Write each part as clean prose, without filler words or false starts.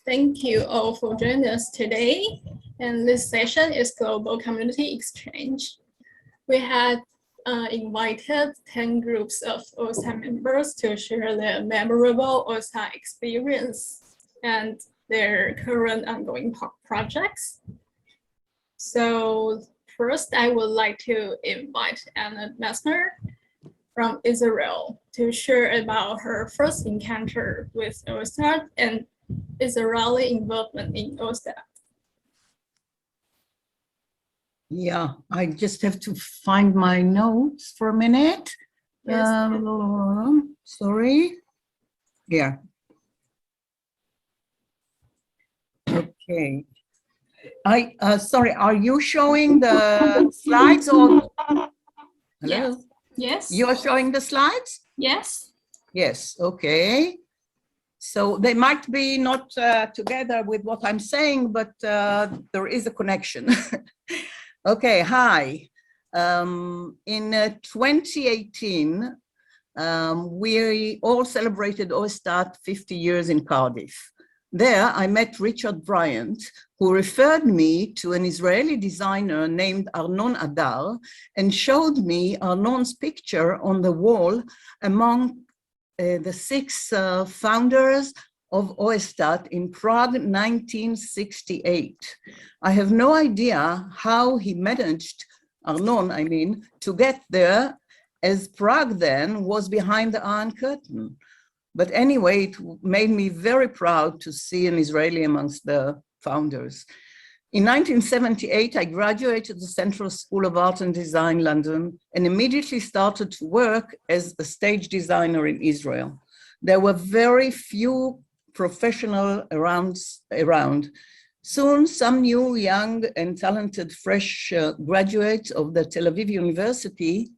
Thank you all for joining us today. And this session is Global Community Exchange. We had invited 10 groups of OISTAT members to share their memorable OISTAT experience and their current ongoing projects. So first, I would like to invite Anna Messner from Israel to share about her first encounter with OISTAT and Israeli involvement in OISTAT. Yeah, I just have to find my notes for a minute. Yes. Sorry. Yeah. Okay. Sorry, are you showing the slides or? Hello? Yes. You are showing the slides? Yes. Yes, okay. So they might be not together with what I'm saying, but there is a connection. Okay, hi. In 2018, we all celebrated OISTAT 50 years in Cardiff. There, I met Richard Bryant, who referred me to an Israeli designer named Arnon Adar and showed me Arnon's picture on the wall among the 6 founders of OISTAT in Prague, 1968. I have no idea how he managed, Arnon, I mean, to get there, as Prague then was behind the Iron Curtain. But anyway, it made me very proud to see an Israeli amongst the founders. In 1978, I graduated the Central School of Art and Design, London, and immediately started to work as a stage designer in Israel. There were very few professionals around. Soon, some new, young, and talented fresh graduates of the Tel Aviv University,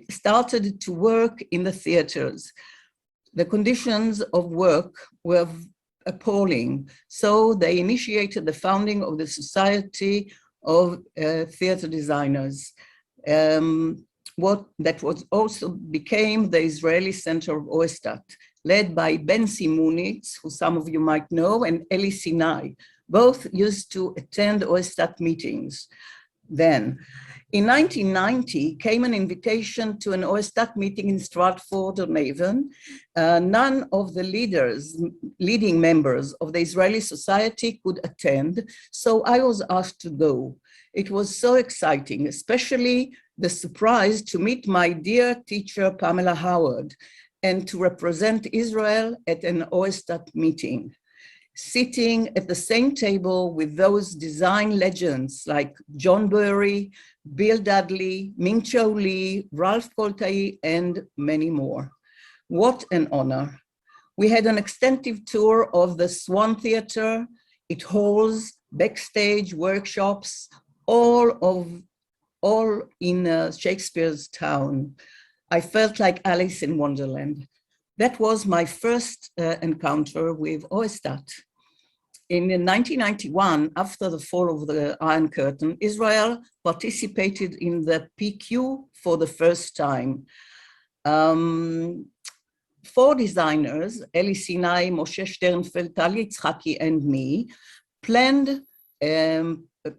started to work in the theaters. The conditions of work were appalling. So they initiated the founding of the Society of Theater Designers. That was also became the Israeli Center of OISTAT, led by Bensi Munitz, who some of you might know, and Eli Sinai. Both used to attend OISTAT meetings then. In 1990, came an invitation to an OISTAT meeting in Stratford-on-Avon. None of the leading members of the Israeli Society could attend, so I was asked to go. It was so exciting, especially the surprise to meet my dear teacher, Pamela Howard, and to represent Israel at an OISTAT meeting. Sitting at the same table with those design legends like John Burry, Bill Dudley, Ming Cho Lee, Ralph Koltai, and many more. What an honor. We had an extensive tour of the Swan Theater, its halls, backstage, workshops, all in Shakespeare's town. I felt like Alice in Wonderland. That was my first encounter with OISTAT. In 1991, after the fall of the Iron Curtain, Israel participated in the PQ for the first time. 4 designers, Eli Sinai, Moshe Sternfeld, Tali Yitzhaki, and me, planned,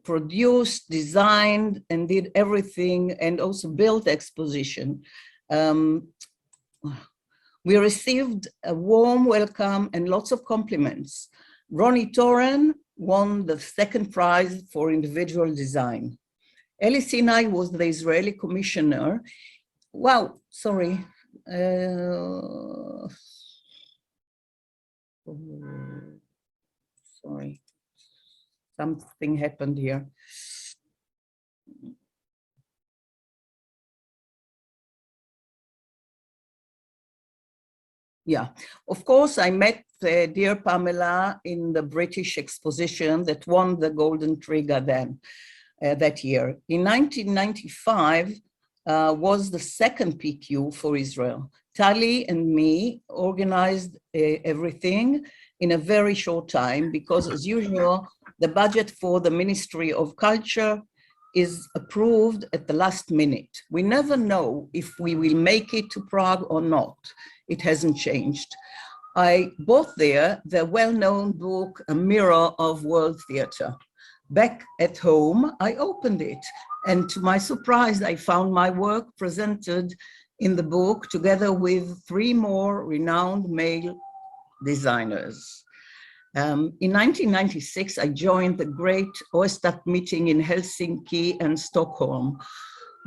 produced, designed, and did everything, and also built the exposition. We received a warm welcome and lots of compliments. Ronnie Toren won the 2nd prize for individual design. Eli Sinai was the Israeli commissioner. Wow, sorry. Sorry, something happened here. Yeah, of course, I met dear Pamela in the British exposition that won the Golden Trigger then, that year. In 1995 was the 2nd PQ for Israel. Tali and me organized everything in a very short time because, as usual, the budget for the Ministry of Culture is approved at the last minute. We never know if we will make it to Prague or not. It hasn't changed. I bought there the well-known book, A Mirror of World Theatre. Back at home, I opened it, and to my surprise, I found my work presented in the book together with 3 more renowned male designers. In 1996, I joined the great OISTAT meeting in Helsinki and Stockholm.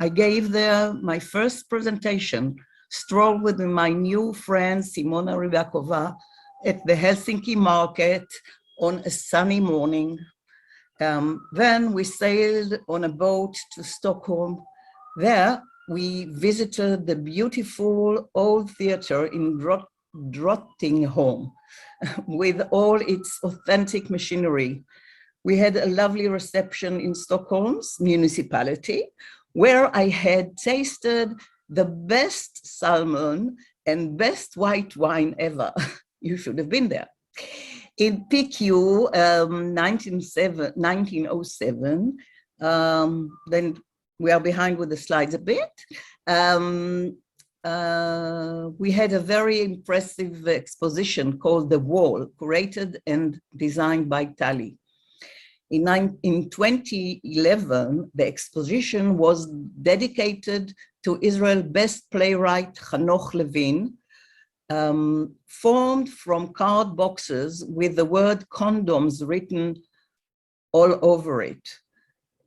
I gave there my first presentation, strolled with my new friend Simona Rybakova at the Helsinki market on a sunny morning. Then we sailed on a boat to Stockholm. There we visited the beautiful old theater in Drottningholm with all its authentic machinery. We had a lovely reception in Stockholm's municipality, where I had tasted the best salmon and best white wine ever. You should have been there. In PQ 1907, then we are behind with the slides a bit. We had a very impressive exposition called The Wall, curated and designed by Tali. In 2011, the exposition was dedicated to Israel's best playwright, Hanoch Levin, formed from card boxes with the word condoms written all over it,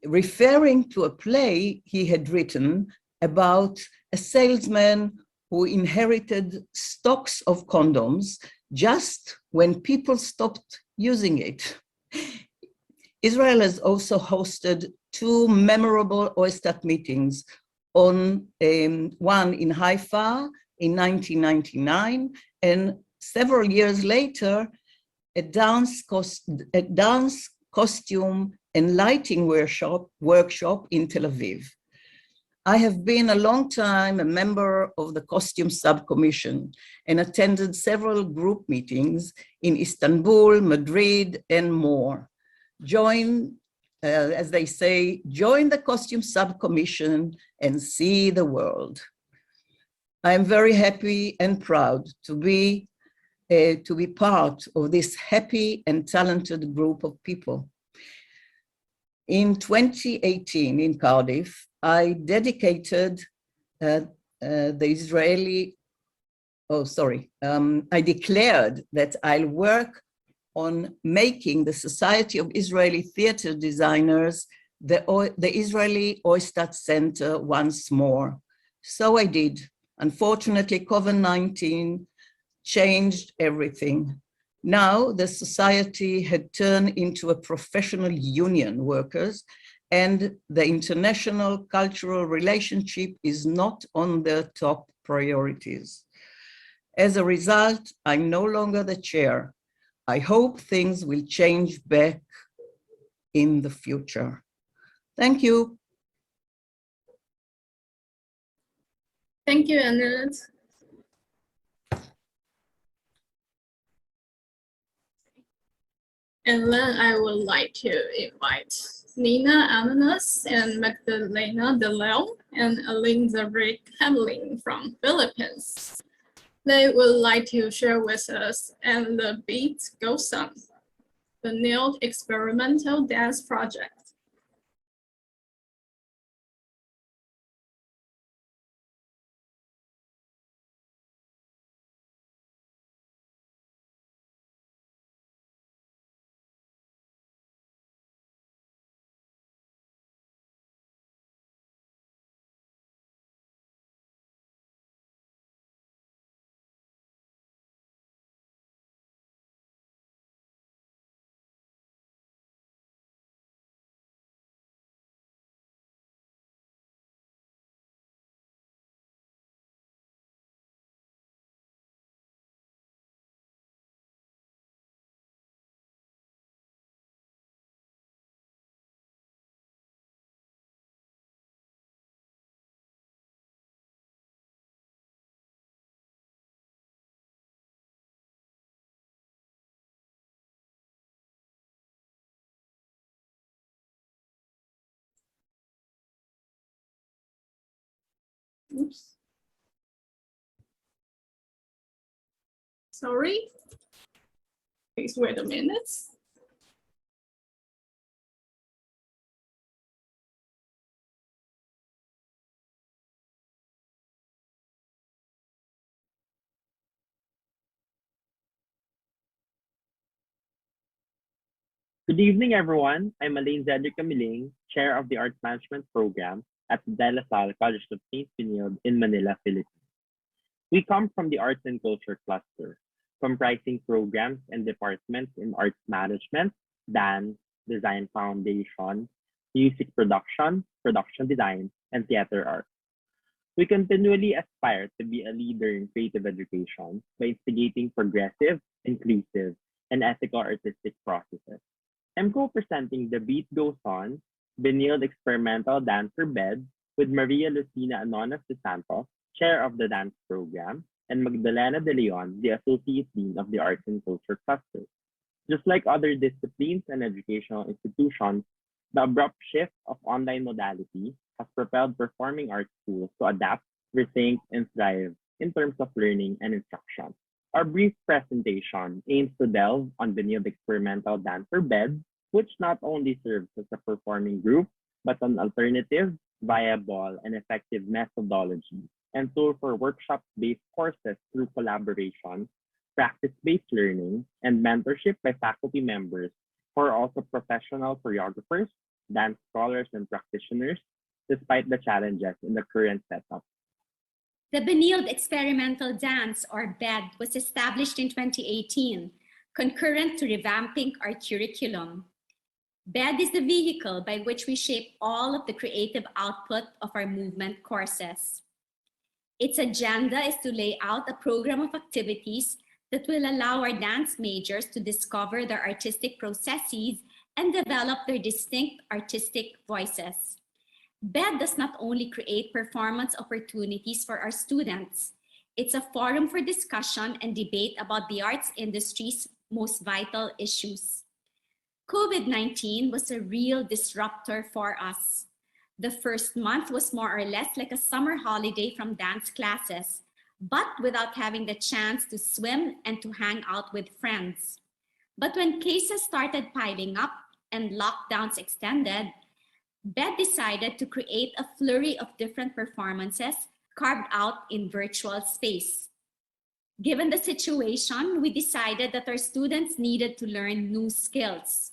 referring to a play he had written about a salesman who inherited stocks of condoms just when people stopped using it. Israel has also hosted 2 memorable OISTAT meetings, one in Haifa in 1999, and several years later, a dance costume and lighting workshop in Tel Aviv. I have been a long time a member of the costume subcommission and attended several group meetings in Istanbul, Madrid, and more. As they say, join the costume subcommission and see the world. I am very happy and proud to be part of this happy and talented group of people. In 2018 in Cardiff, I dedicated I declared that I'll work on making the Society of Israeli Theater Designers the Israeli OISTAT Center once more. So I did. Unfortunately, COVID-19 changed everything. Now the society had turned into a professional union workers, and the international cultural relationship is not on their top priorities. As a result, I'm no longer the chair. I hope things will change back in the future. Thank you. Thank you, Annette. And then I would like to invite Nina Ananas and Magdalena De Leon and Aline Zabrik Hamlin from Philippines. They would like to share with us And the Beat Goes On, the new experimental dance project. Oops. Sorry. Please wait a minute. Good evening, everyone. I'm Alain Zedric Camiling, Chair of the Arts Management Program at De La Salle College of St. Benilde in Manila, Philippines. We come from the Arts and Culture cluster, comprising programs and departments in arts management, dance, design foundation, music production, production design, and theater art. We continually aspire to be a leader in creative education by instigating progressive, inclusive, and ethical artistic processes. I'm co-presenting The Beat Goes On, Benilde Experimental Dance for Bed with Maria Lucina Anonas de Santos, Chair of the Dance Program, and Magdalena De Leon, the Associate Dean of the Arts and Culture Cluster. Just like other disciplines and educational institutions, the abrupt shift of online modality has propelled performing arts schools to adapt, rethink, and thrive in terms of learning and instruction. Our brief presentation aims to delve on Benilde Experimental Dance for Bed, which not only serves as a performing group, but an alternative, viable, and effective methodology and tool for workshop-based courses through collaboration, practice-based learning, and mentorship by faculty members who are also professional choreographers, dance scholars, and practitioners, despite the challenges in the current setup. The Benilde Experimental Dance, or BED, was established in 2018, concurrent to revamping our curriculum. BED is the vehicle by which we shape all of the creative output of our movement courses. Its agenda is to lay out a program of activities that will allow our dance majors to discover their artistic processes and develop their distinct artistic voices. BED does not only create performance opportunities for our students, it's a forum for discussion and debate about the arts industry's most vital issues. COVID-19 was a real disruptor for us. The first month was more or less like a summer holiday from dance classes, but without having the chance to swim and to hang out with friends. But when cases started piling up and lockdowns extended, BED decided to create a flurry of different performances carved out in virtual space. Given the situation, we decided that our students needed to learn new skills.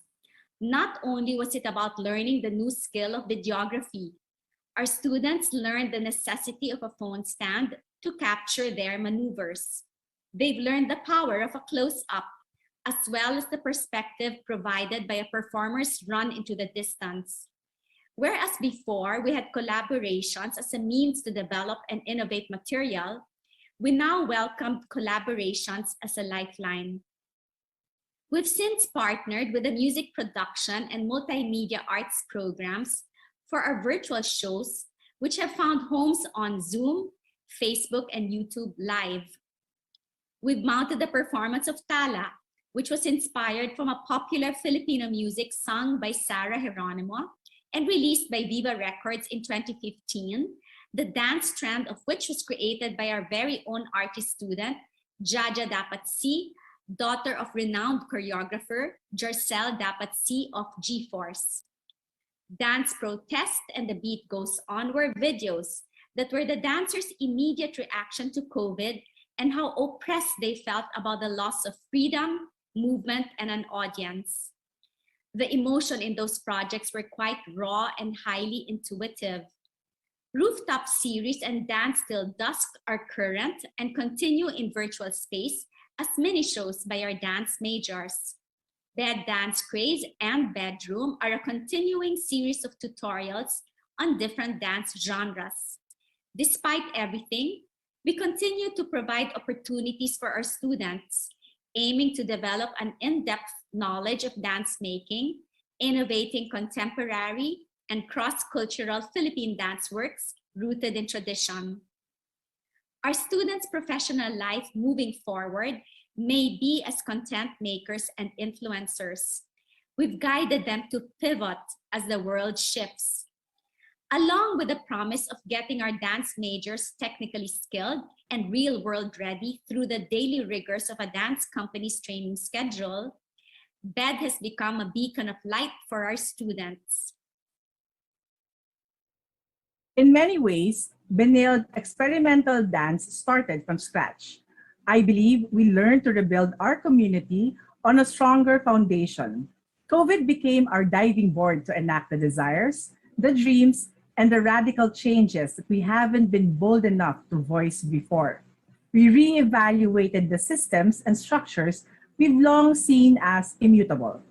Not only was it about learning the new skill of videography, our students learned the necessity of a phone stand to capture their maneuvers. They've learned the power of a close-up, as well as the perspective provided by a performer's run into the distance. Whereas before we had collaborations as a means to develop and innovate material, we now welcomed collaborations as a lifeline. We've since partnered with the music production and multimedia arts programs for our virtual shows, which have found homes on Zoom, Facebook, and YouTube Live. We've mounted the performance of Tala, which was inspired from a popular Filipino music sung by Sarah Geronimo and released by Viva Records in 2015, the dance trend of which was created by our very own artist student, Jaja Dapatsi, daughter of renowned choreographer Jarcel Dapatsi of G-Force. Dance Protest and The Beat Goes On were videos that were the dancers' immediate reaction to COVID and how oppressed they felt about the loss of freedom, movement, and an audience. The emotion in those projects were quite raw and highly intuitive. Rooftop series and Dance Till Dusk are current and continue in virtual space as mini shows by our dance majors. Bed Dance Craze and Bedroom are a continuing series of tutorials on different dance genres. Despite everything, we continue to provide opportunities for our students, aiming to develop an in-depth knowledge of dance making, innovating contemporary and cross-cultural Philippine dance works rooted in tradition. Our students' professional life moving forward may be as content makers and influencers. We've guided them to pivot as the world shifts. along with the promise of getting our dance majors technically skilled and real-world ready through the daily rigors of a dance company's training schedule, BED has become a beacon of light for our students. In many ways, Benilde experimental dance started from scratch. I believe we learned to rebuild our community on a stronger foundation. COVID became our diving board to enact the desires, the dreams, and the radical changes that we haven't been bold enough to voice before. We reevaluated the systems and structures we've long seen as immutable.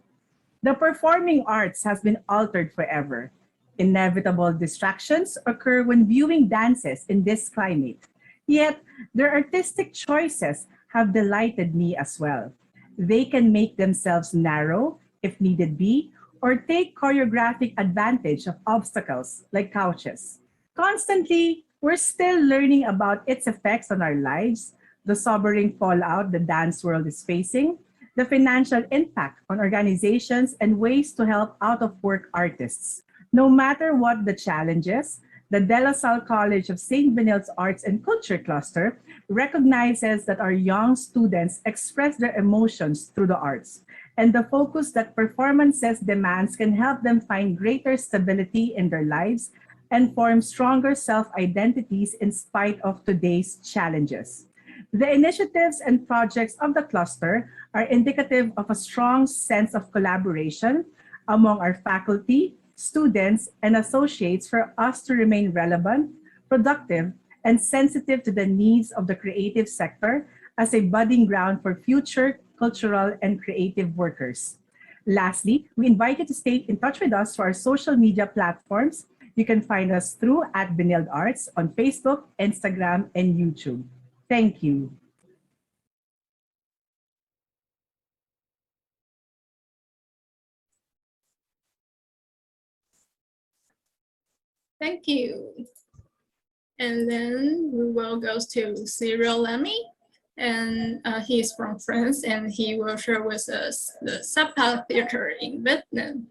The performing arts has been altered forever. Inevitable distractions occur when viewing dances in this climate. Yet, their artistic choices have delighted me as well. They can make themselves narrow, if needed be, or take choreographic advantage of obstacles like couches. Constantly, we're still learning about its effects on our lives, the sobering fallout the dance world is facing, the financial impact on organizations, and ways to help out of work artists. No matter what the challenges, the De La Salle College of St. Benilde's Arts and Culture Cluster recognizes that our young students express their emotions through the arts, and the focus that performances demands can help them find greater stability in their lives and form stronger self-identities in spite of today's challenges. The initiatives and projects of the cluster are indicative of a strong sense of collaboration among our faculty, students, and associates for us to remain relevant, productive, and sensitive to the needs of the creative sector as a budding ground for future cultural and creative workers. Lastly, we invite you to stay in touch with us through our social media platforms. You can find us through at Benilde Arts on Facebook, Instagram, and YouTube. Thank you. Thank you. And then we will go to Cyril Lamy, and he's from France, and he will share with us the Sapa Theater in Vietnam.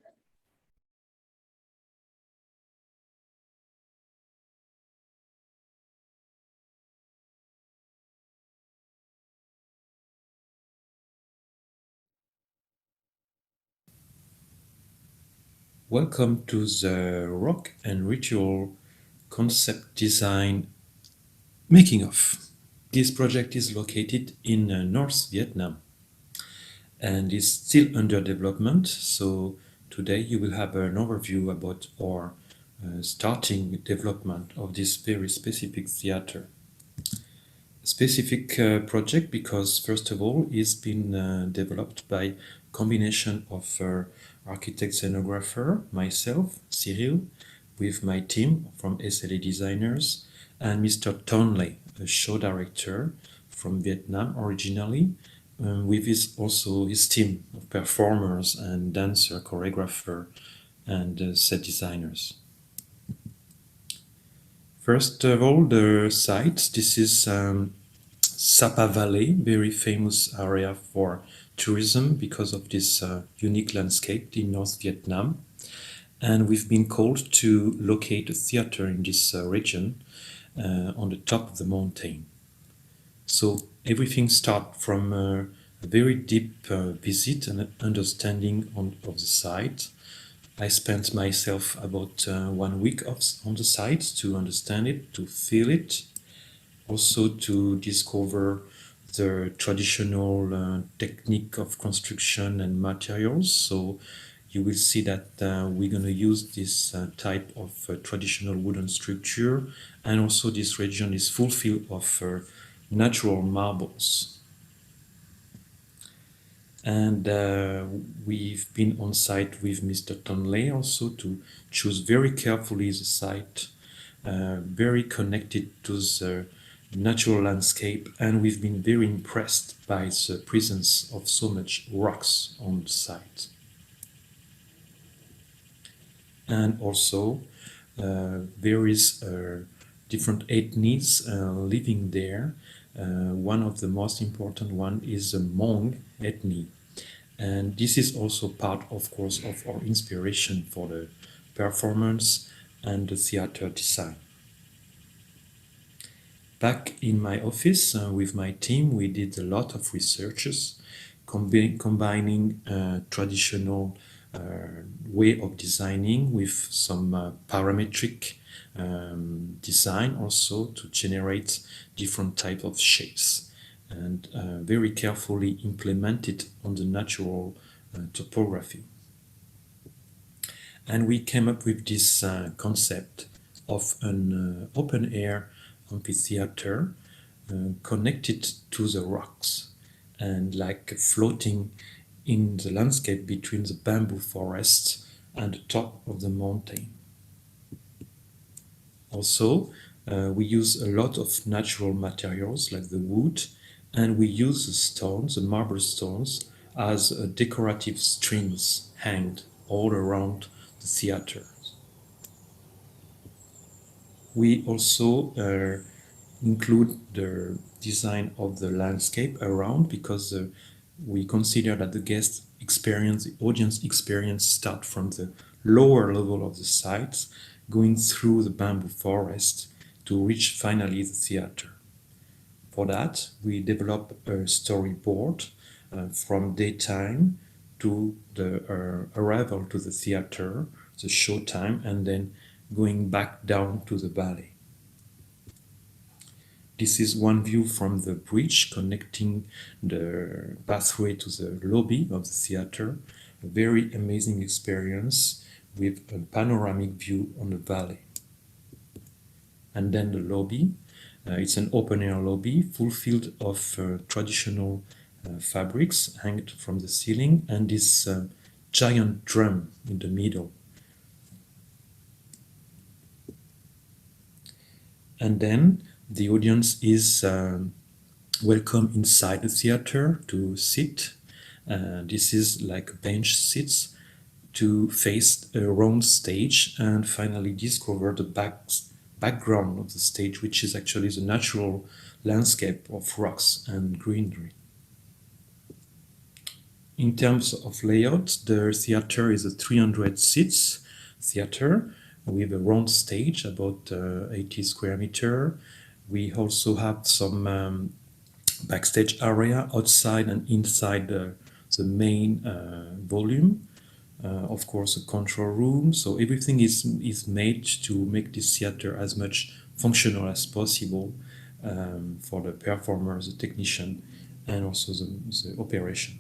Welcome to the Rock and Ritual Concept Design Making of. This project is located in North Vietnam and is still under development. So today you will have an overview about our starting development of this very specific theater. Specific project because first of all it's been developed by combination of architect scenographer, myself, Cyril, with my team from SLA designers, and Mr. Tonley, a show director from Vietnam originally, with also his team of performers and dancer, choreographer, and set designers. First of all, the site. This is Sapa Valley, very famous area for tourism because of this unique landscape in North Vietnam. And we've been called to locate a theater in this region on the top of the mountain. So everything starts from a very deep visit and understanding of the site. I spent myself about 1 week on the site to understand it, to feel it, also to discover the traditional technique of construction and materials. So you will see that we're going to use this type of traditional wooden structure, and also this region is fulfilled of natural marbles. And we've been on site with Mr. Tonley also to choose very carefully the site, very connected to the natural landscape, and we've been very impressed by the presence of so much rocks on the site. And also there is different ethnies living there. One of the most important one is the Hmong ethnic, and this is also part, of course, of our inspiration for the performance and the theater design. Back in my office with my team, we did a lot of researches combining traditional way of designing with some parametric design also to generate different type of shapes, and very carefully implemented on the natural topography. And we came up with this concept of an open air amphitheater connected to the rocks and like floating in the landscape between the bamboo forests and the top of the mountain. Also, we use a lot of natural materials like the wood, and we use the stones, the marble stones, as decorative strings hanged all around the theater. We also include the design of the landscape around, because we consider that the guest experience, the audience experience, start from the lower level of the site, going through the bamboo forest to reach finally the theater. For that, we develop a storyboard from daytime to the arrival to the theater, the show time, and then going back down to the valley. This is one view from the bridge connecting the pathway to the lobby of the theater. A very amazing experience with a panoramic view on the valley. And then the lobby. It's an open-air lobby fulfilled of traditional fabrics hanged from the ceiling, and this giant drum in the middle. And then the audience is welcome inside the theater to sit. This is like bench seats to face a round stage and finally discover the background of the stage, which is actually the natural landscape of rocks and greenery. In terms of layout, the theater is a 300 seats theater with a round stage, about 80 square meter. We also have some backstage area outside and inside the main volume. Of course, a control room. So everything is made to make this theater as much functional as possible for the performers, the technician, and also the operation.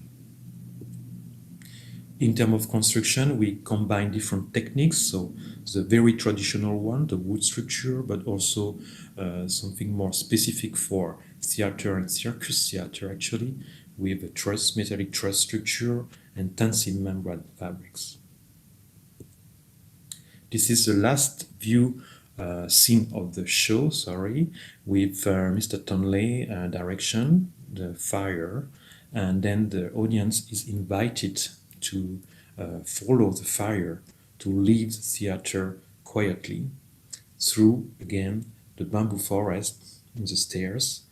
In terms of construction, we combine different techniques. So the very traditional one, the wood structure, but also something more specific for theater and circus theater, actually, with a truss, metallic truss structure and tensile membrane fabrics. This is the last view scene of the show, with Mr. Tonley direction, the fire, and then the audience is invited to follow the fire, to leave the theater quietly through, again, the bamboo forest and the stairs,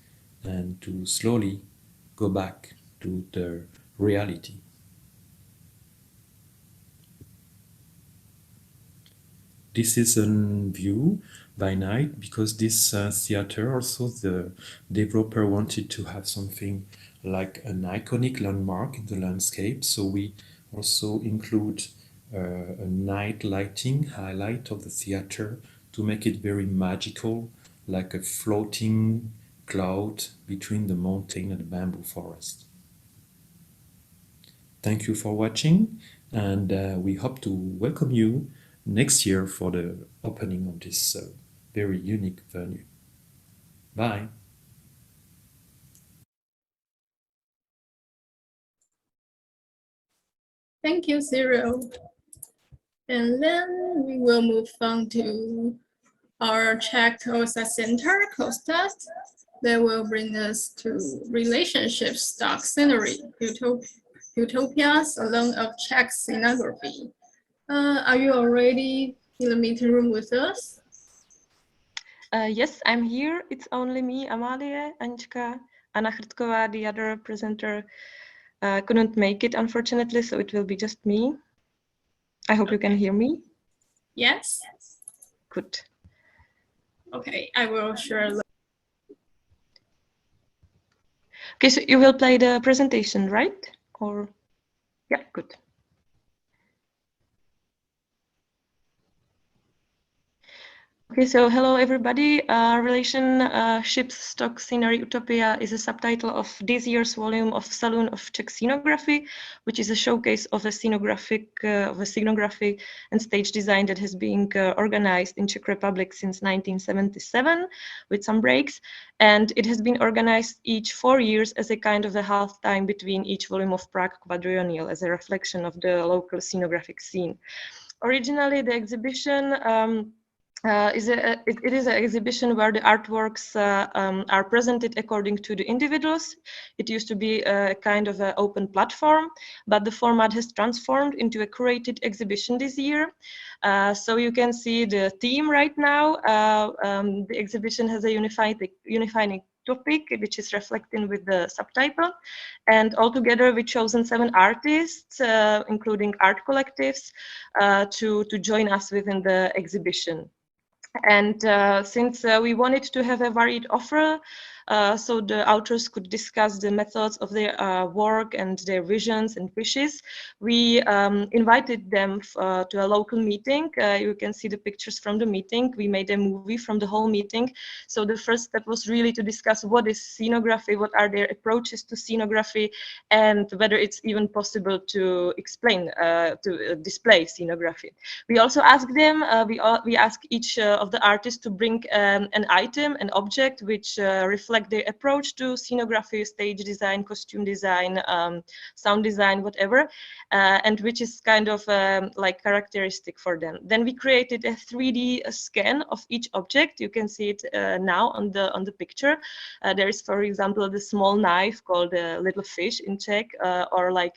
and to slowly go back to the reality. This is a view by night, because this theater, also the developer wanted to have something like an iconic landmark in the landscape. So we also include a night lighting highlight of the theater to make it very magical, like a floating cloud between the mountain and the bamboo forest. Thank you for watching, and we hope to welcome you next year for the opening of this very unique venue. Bye. Thank you, Cyril. And then we will move on to our Czech OISTAT Center, OISTAT, that will bring us to relationships, dark scenery, utopias along of Czech scenography. Are you already in the meeting room with us? Yes, I'm here. It's only me, Amalie, Anička, Anna Hrtková, the other presenter, couldn't make it, unfortunately, so it will be just me. I hope you can hear me. Yes. Good. Okay, I will share. Okay, so you will play the presentation, right? Or yeah, good. Okay, so hello everybody. Relationship Stock Scenery Utopia is a subtitle of this year's volume of Saloon of Czech Scenography, which is a showcase of a scenography and stage design that has been organized in Czech Republic since 1977 with some breaks. And it has been organized each 4 years as a kind of a half time between each volume of Prague Quadrennial as a reflection of the local scenographic scene. Originally, the exhibition it is an exhibition where the artworks are presented according to the individuals. It used to be a kind of an open platform, but the format has transformed into a curated exhibition this year. So you can see the theme right now. The exhibition has a unifying topic, which is reflected with the subtitle. And altogether, we've chosen 7 artists, including art collectives, to join us within the exhibition. And since we wanted to have a varied offer, so the authors could discuss the methods of their work and their visions and wishes, we invited them to a local meeting. You can see the pictures from the meeting. We made a movie from the whole meeting. So the first step was really to discuss what is scenography, what are their approaches to scenography, and whether it's even possible to explain, to display scenography. We also asked them, we asked each of the artists to bring an item, an object, which reflect their approach to scenography, stage design, costume design, sound design, whatever, and which is kind of like characteristic for them. Then we created a 3D scan of each object. You can see it now on the picture. There is, for example, the small knife called a little fish in Czech, or like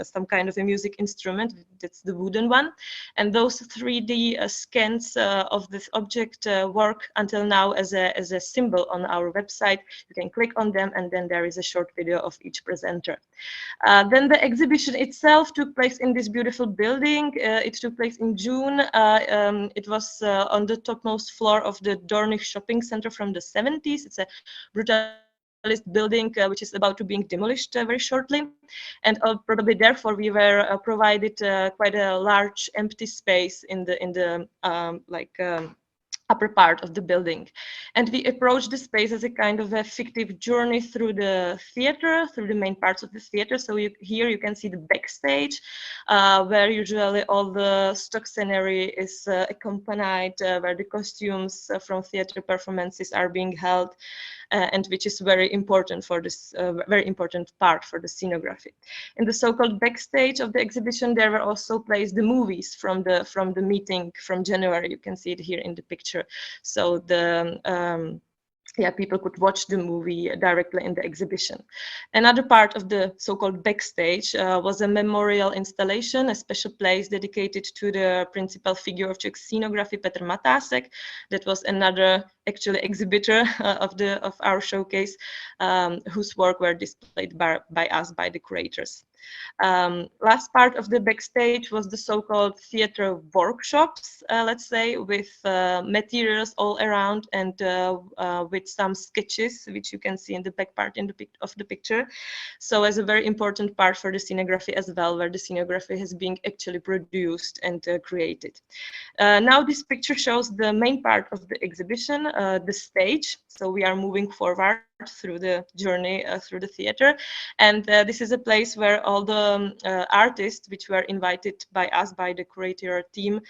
some kind of a music instrument. That's the wooden one. And those 3D scans of this object work until now as a symbol on our website. You can click on them, and then there is a short video of each presenter. Then the exhibition itself took place in this beautiful building. It took place in June. It was on the topmost floor of the Dornich shopping center from the 70s. It's a brutalist building which is about to be demolished very shortly. And probably therefore we were provided quite a large empty space in the upper part of the building. And we approached the space as a kind of a fictive journey through the theater, through the main parts of the theater. So here you can see the backstage, where usually all the stock scenery is accompanied, where the costumes from theater performances are being held, and which is very important for this, very important part for the scenography. In the so-called backstage of the exhibition, there were also placed the movies from the meeting from January. You can see it here in the picture. So the people could watch the movie directly in the exhibition. Another part of the so-called backstage was a memorial installation, a special place dedicated to the principal figure of Czech scenography, Petr Matásek. That was another actually exhibitor of our showcase, whose work were displayed by us, by the curators. Last part of the backstage was the so-called theater workshops, let's say, with materials all around, and with some sketches, which you can see in the back part of the picture. So as a very important part for the scenography as well, where the scenography has been actually produced and created. Now this picture shows the main part of the exhibition, the stage. So we are moving forward through the journey through the theater, and this is a place where all the artists which were invited by us, by the curator team,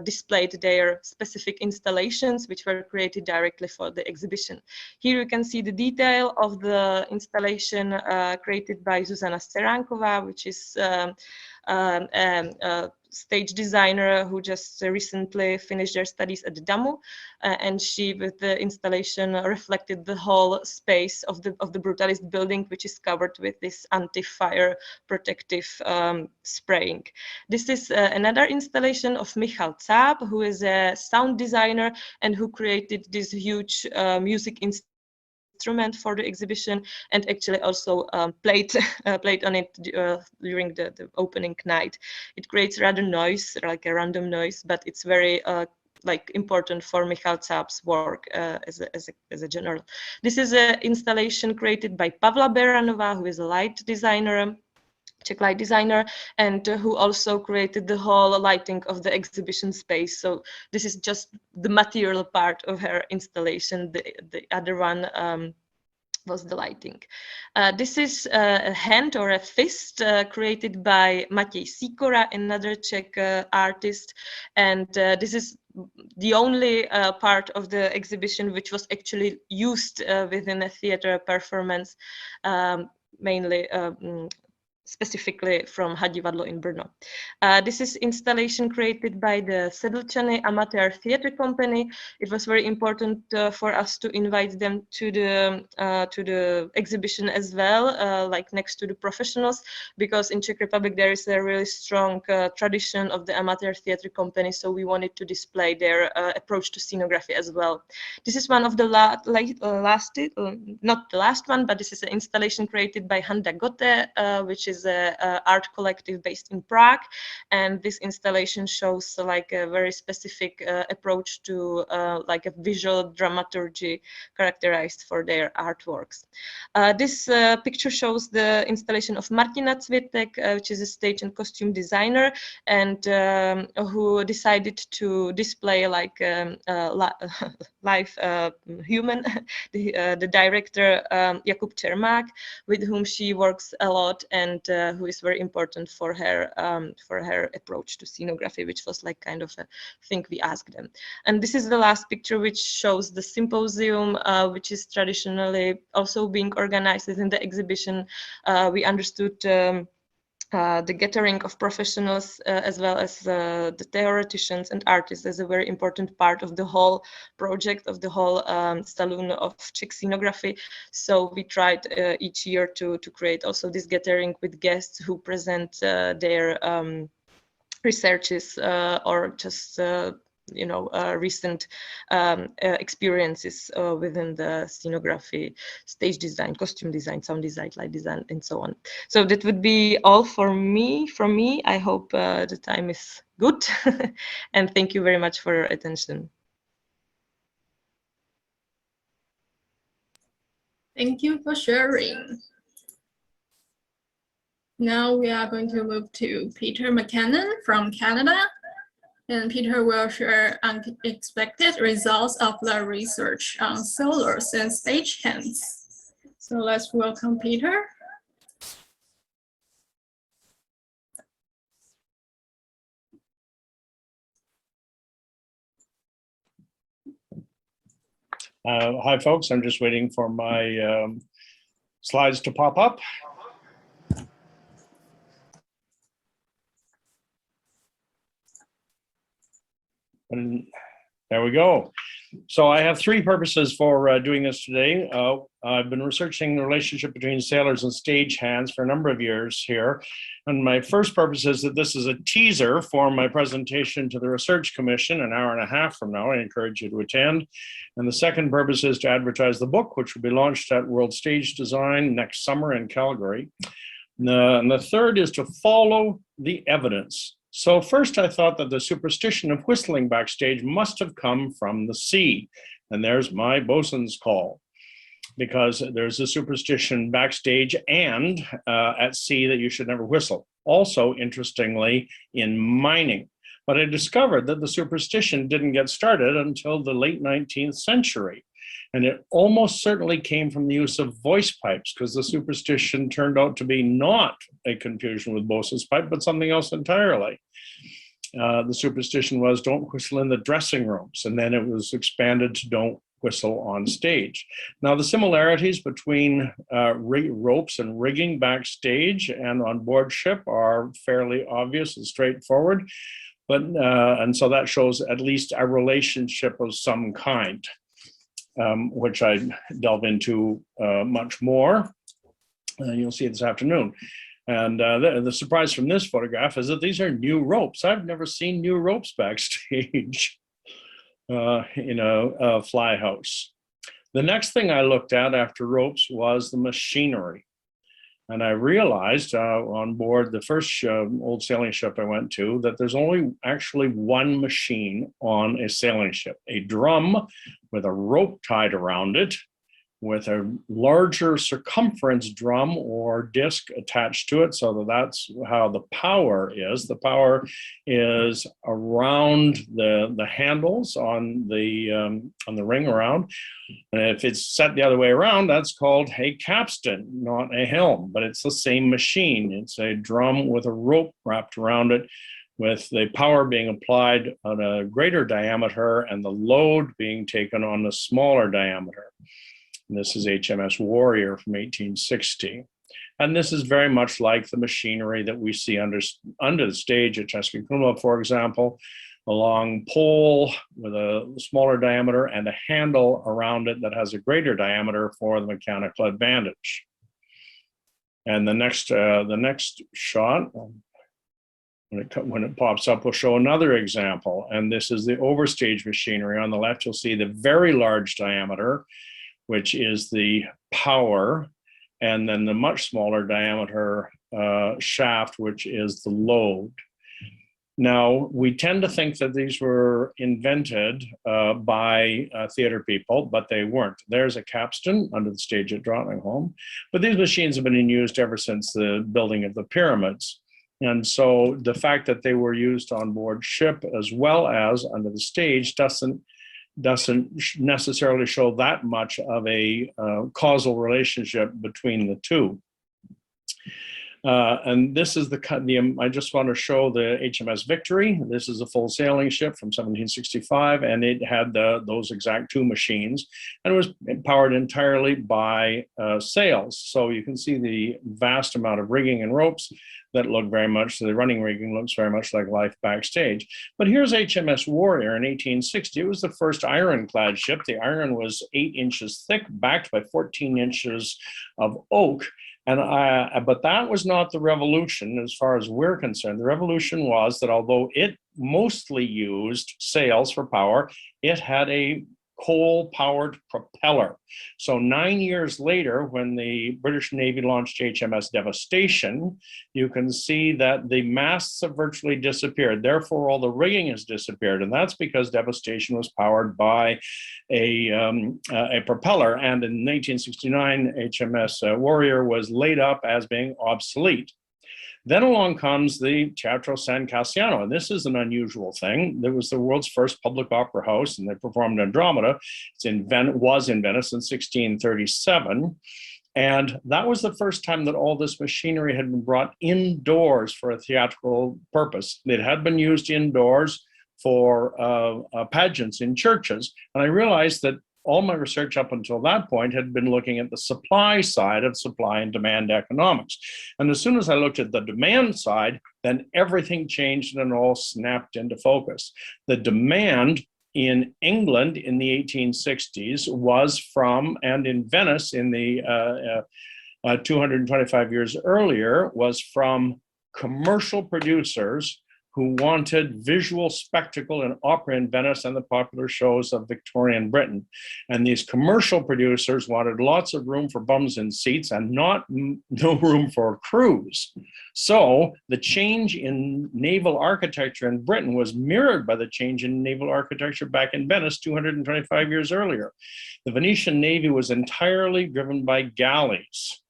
displayed their specific installations which were created directly for the exhibition. Here you can see the detail of the installation created by Zuzana Sterankova, which is stage designer who just recently finished their studies at the DAMU, and she, with the installation, reflected the whole space of the brutalist building, which is covered with this anti-fire protective spraying. This is another installation of Michal Zab, who is a sound designer and who created this huge music instrument for the exhibition, and actually also played on it during the opening night. It creates rather noise, like a random noise, but it's very like important for Michal Czap's work as a general. This is an installation created by Pavla Beranova, who is a light designer, Czech light designer, and who also created the whole lighting of the exhibition space. So this is just the material part of her installation. The other one was the lighting. This is a hand or a fist created by Matěj Sikora, another Czech artist, and this is the only part of the exhibition which was actually used within a theater performance, mainly specifically from Hadivadlo in Brno. This is installation created by the Sedlčany Amateur Theatre Company. It was very important for us to invite them to the exhibition as well, like next to the professionals, because in Czech Republic there is a really strong tradition of the Amateur Theatre Company, so we wanted to display their approach to scenography as well. This is one of the not the last one, but this is an installation created by Handa Gote, which is an art collective based in Prague, and this installation shows like a very specific approach to like a visual dramaturgy characterized for their artworks. This picture shows the installation of Martina Cvitek, which is a stage and costume designer, and who decided to display like live human, the director Jakub Čermák, with whom she works a lot, and who is very important for her approach to scenography, which was like kind of a thing we asked them. And this is the last picture, which shows the symposium, which is traditionally also being organized within the exhibition. We understood the gathering of professionals as well as the theoreticians and artists as a very important part of the whole project, of the whole saloon of Czech scenography. So we tried each year to create also this gathering with guests who present their researches or just recent experiences within the scenography, stage design, costume design, sound design, light design, and so on. So that would be all from me. I hope the time is good, and thank you very much for your attention. Thank you for sharing. Now we are going to move to Peter McKinnon from Canada. And Peter will share unexpected results of the research on soloists and stagehands. So let's welcome Peter. Hi, folks. I'm just waiting for my slides to pop up. And there we go. So I have three purposes for doing this today. I've been researching the relationship between sailors and stagehands for a number of years here. And my first purpose is that this is a teaser for my presentation to the Research Commission an hour and a half from now. I encourage you to attend. And the second purpose is to advertise the book, which will be launched at World Stage Design next summer in Calgary. And the third is to follow the evidence. So first I thought that the superstition of whistling backstage must have come from the sea. And there's my bosun's call, because there's a superstition backstage and at sea that you should never whistle. Also, interestingly, in mining. But I discovered that the superstition didn't get started until the late 19th century. And it almost certainly came from the use of voice pipes, because the superstition turned out to be not a confusion with bosun's pipe, but something else entirely. The superstition was don't whistle in the dressing rooms, and then it was expanded to don't whistle on stage. Now, the similarities between ropes and rigging backstage and on board ship are fairly obvious and straightforward, but and so that shows at least a relationship of some kind. Which I delve into much more. You'll see this afternoon. And the surprise from this photograph is that these are new ropes. I've never seen new ropes backstage in a fly house. The next thing I looked at after ropes was the machinery. And I realized on board the first old sailing ship I went to that there's only actually one machine on a sailing ship, a drum with a rope tied around it, with a larger circumference drum or disc attached to it, so that's how the power is. The power is around the handles on the ring around. And if it's set the other way around, that's called a capstan, not a helm, but it's the same machine. It's a drum with a rope wrapped around it, with the power being applied on a greater diameter and the load being taken on the smaller diameter. And this is HMS Warrior from 1860. And this is very much like the machinery that we see under the stage at Cheskakunuma, for example, a long pole with a smaller diameter and a handle around it that has a greater diameter for the mechanical advantage. And the next shot, when it pops up, we'll show another example. And this is the overstage machinery. On the left, you'll see the very large diameter, which is the power, and then the much smaller diameter shaft, which is the load. Now, we tend to think that these were invented by theater people, but they weren't. There's a capstan under the stage at Drottningholm, but these machines have been in use ever since the building of the pyramids. And so the fact that they were used on board ship as well as under the stage doesn't necessarily show that much of a causal relationship between the two. And this is I just want to show the HMS Victory. This is a full sailing ship from 1765, and it had those exact two machines, and it was powered entirely by sails. So you can see the vast amount of rigging and ropes that look very much, the running rigging looks very much like life backstage. But here's HMS Warrior in 1860. It was the first ironclad ship. The iron was 8 inches thick, backed by 14 inches of oak. But that was not the revolution as far as we're concerned. The revolution was that although it mostly used sails for power, it had a coal-powered propeller. So 9 years later, when the British Navy launched HMS Devastation, you can see that the masts have virtually disappeared. Therefore, all the rigging has disappeared. And that's because Devastation was powered by a propeller. And in 1969, HMS Warrior was laid up as being obsolete. Then along comes the Teatro San Cassiano, and this is an unusual thing. There was the world's first public opera house, and they performed Andromeda. Was in Venice in 1637, and that was the first time that all this machinery had been brought indoors for a theatrical purpose. It had been used indoors for pageants in churches, and I realized that all my research up until that point had been looking at the supply side of supply and demand economics. And as soon as I looked at the demand side, then everything changed and it all snapped into focus. The demand in England in the 1860s was from, and in Venice in the 225 years earlier, was from commercial producers who wanted visual spectacle and opera in Venice and the popular shows of Victorian Britain. And these commercial producers wanted lots of room for bums in seats and no room for crews. So the change in naval architecture in Britain was mirrored by the change in naval architecture back in Venice 225 years earlier. The Venetian Navy was entirely driven by galleys.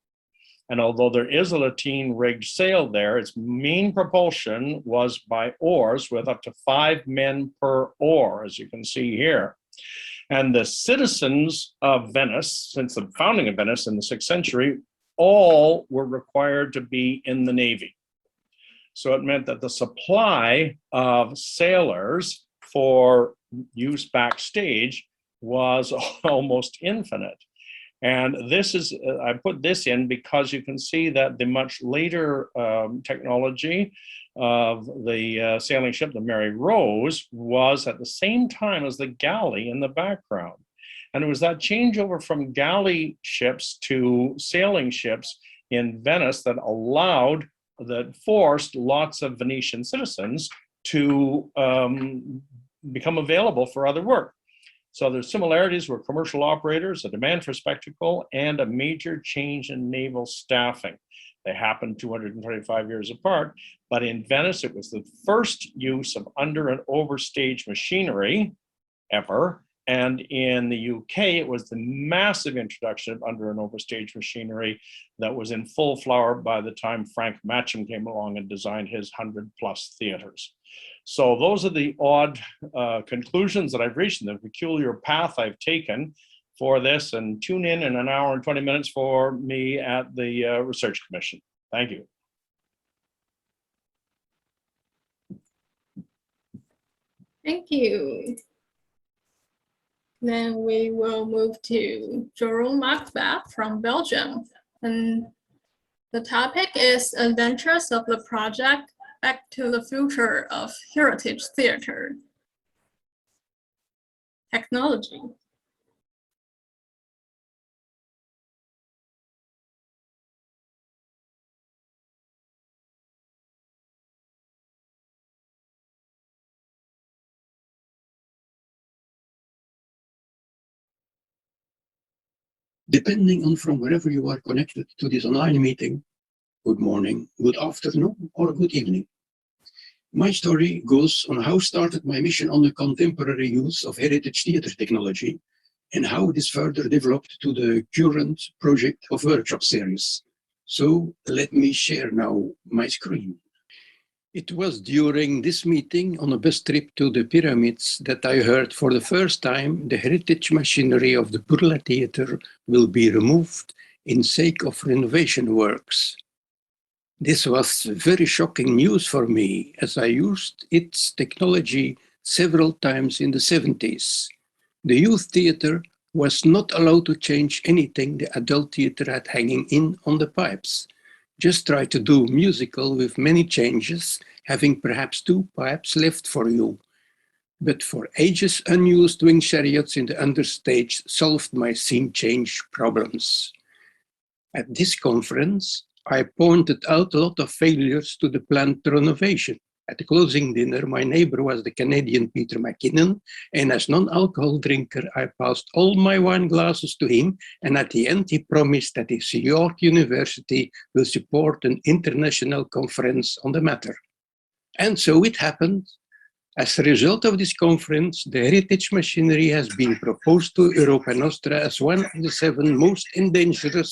And although there is a lateen rigged sail there, its main propulsion was by oars with up to 5 men per oar, as you can see here. And the citizens of Venice, since the founding of Venice in the 6th century, all were required to be in the Navy. So it meant that the supply of sailors for use backstage was almost infinite. And this is, I put this in because you can see that the much later technology of the sailing ship, the Mary Rose, was at the same time as the galley in the background. And it was that changeover from galley ships to sailing ships in Venice that forced lots of Venetian citizens to become available for other work. So there's similarities were commercial operators, a demand for spectacle, and a major change in naval staffing. They happened 225 years apart, but in Venice, it was the first use of under and overstage machinery ever. And in the UK, it was the massive introduction of under and overstage machinery that was in full flower by the time Frank Matcham came along and designed his 100+ theaters. So those are the odd conclusions that I've reached and the peculiar path I've taken for this, and tune in an hour and 20 minutes for me at the Research Commission. Thank you. Thank you. Then we will move to Jerome Macbeth from Belgium. And the topic is Adventures of the Project Back to the Future of Heritage Theater Technology. Depending on from wherever you are connected to this online meeting, good morning, good afternoon, or good evening. My story goes on how started my mission on the contemporary use of heritage theater technology and how this further developed to the current project of workshop series. So let me share now my screen. It was during this meeting on a bus trip to the pyramids that I heard for the first time the heritage machinery of the Burla Theater will be removed in sake of renovation works. This was very shocking news for me, as I used its technology several times in the 70s. The youth theater was not allowed to change anything the adult theater had hanging in on the pipes. Just try to do musical with many changes, having perhaps 2 pipes left for you. But for ages, unused wing chariots in the understage solved my scene change problems. At this conference, I pointed out a lot of failures to the planned renovation. At the closing dinner, my neighbor was the Canadian Peter McKinnon, and as non-alcohol drinker, I passed all my wine glasses to him, and at the end, he promised that his York University will support an international conference on the matter. And so it happened. As a result of this conference, the heritage machinery has been proposed to Europa Nostra as one of the 7 most endangered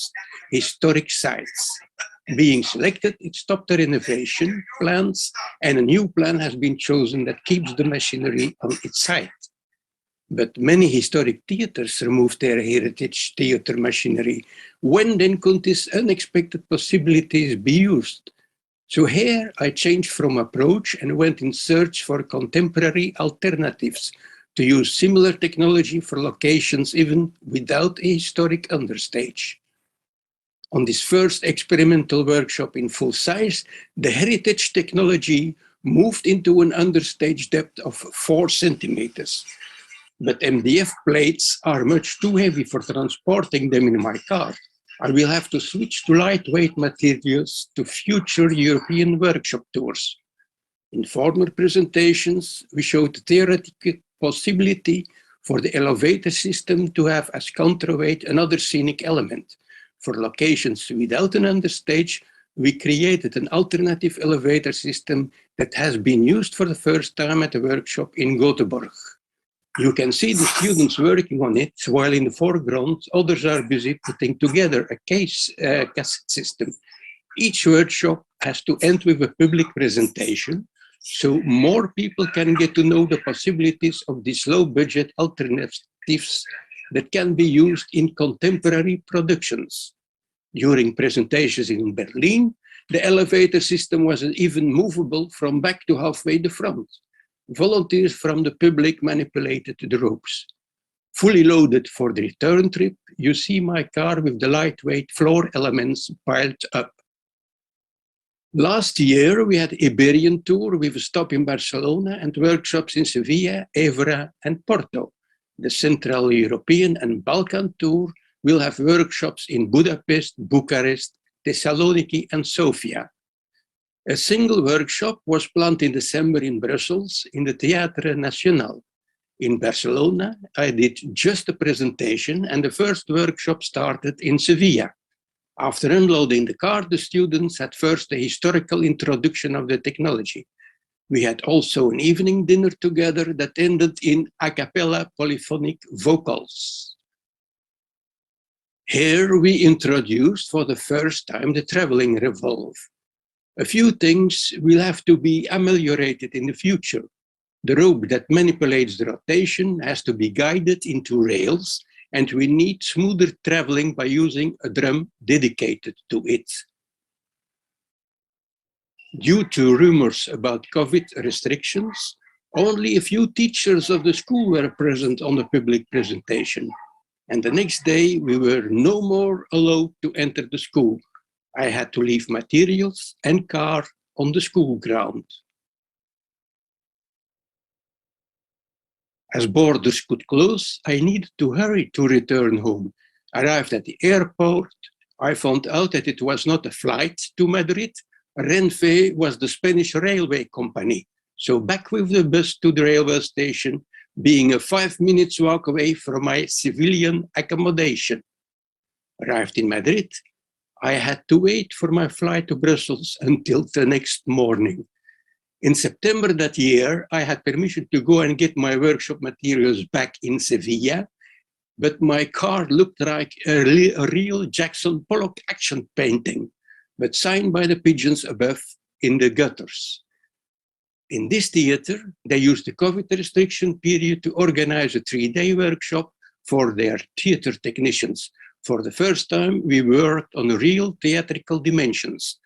historic sites. Being selected, it stopped the renovation plans, and a new plan has been chosen that keeps the machinery on its site. But many historic theaters removed their heritage theater machinery. When then could these unexpected possibilities be used? So here I changed from approach and went in search for contemporary alternatives to use similar technology for locations even without a historic understage. On this first experimental workshop in full size, the heritage technology moved into an understage depth of 4 centimeters. But MDF plates are much too heavy for transporting them in my car. I will have to switch to lightweight materials to future European workshop tours. In former presentations, we showed the theoretical possibility for the elevator system to have as counterweight another scenic element. For locations without an understage, we created an alternative elevator system that has been used for the first time at a workshop in Göteborg. You can see the students working on it, while in the foreground, others are busy putting together a cassette system. Each workshop has to end with a public presentation, so more people can get to know the possibilities of these low-budget alternatives that can be used in contemporary productions. During presentations in Berlin, the elevator system was even movable from back to halfway the front. Volunteers from the public manipulated the ropes. Fully loaded for the return trip, you see my car with the lightweight floor elements piled up. Last year, we had Iberian tour with a stop in Barcelona and workshops in Sevilla, Évora, and Porto. The Central European and Balkan tour will have workshops in Budapest, Bucharest, Thessaloniki, and Sofia. A single workshop was planned in December in Brussels in the Teatre Nacional. In Barcelona, I did just a presentation, and the first workshop started in Sevilla. After unloading the car, the students had first a historical introduction of the technology. We had also an evening dinner together that ended in a cappella polyphonic vocals. Here we introduced for the first time the traveling revolve. A few things will have to be ameliorated in the future. The rope that manipulates the rotation has to be guided into rails, and we need smoother traveling by using a drum dedicated to it. Due to rumors about COVID restrictions, only a few teachers of the school were present on the public presentation. And the next day, we were no more allowed to enter the school. I had to leave materials and car on the school ground. As borders could close, I needed to hurry to return home. Arrived at the airport, I found out that it was not a flight to Madrid. Renfe was the Spanish railway company. So back with the bus to the railway station, being a 5 minutes walk away from my civilian accommodation. Arrived in Madrid, I had to wait for my flight to Brussels until the next morning. In September that year, I had permission to go and get my workshop materials back in Sevilla, but my car looked like a real Jackson Pollock action painting, but signed by the pigeons above in the gutters. In this theater, they used the COVID restriction period to organize a 3-day workshop for their theater technicians. For the first time, we worked on real theatrical dimensions.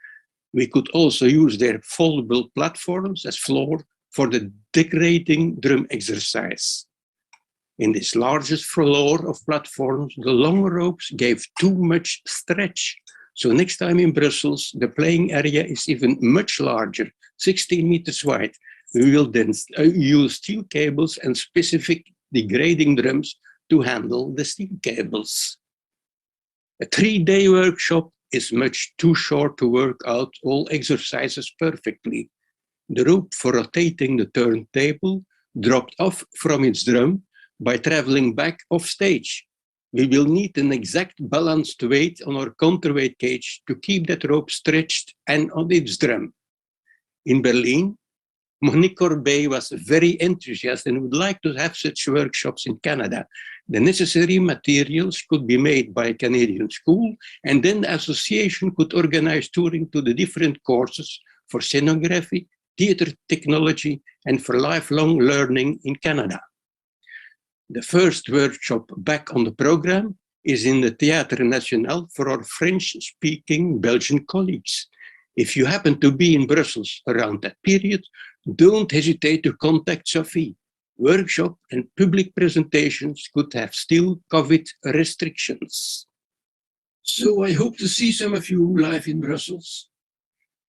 We could also use their foldable platforms as floor for the decorating drum exercise. In this largest floor of platforms, the long ropes gave too much stretch. So next time in Brussels, the playing area is even much larger, 16 meters wide. We will then use steel cables and specific degrading drums to handle the steel cables. A 3-day workshop is much too short to work out all exercises perfectly. The rope for rotating the turntable dropped off from its drum by traveling back off stage. We will need an exact balanced weight on our counterweight cage to keep that rope stretched and on its drum. In Berlin, Monique Corbet was very enthusiastic and would like to have such workshops in Canada. The necessary materials could be made by a Canadian school, and then the association could organize touring to the different courses for scenography, theater technology, and for lifelong learning in Canada. The first workshop back on the program is in the Théâtre National for our French-speaking Belgian colleagues. If you happen to be in Brussels around that period, don't hesitate to contact Sophie. Workshop and public presentations could have still COVID restrictions. So I hope to see some of you live in Brussels.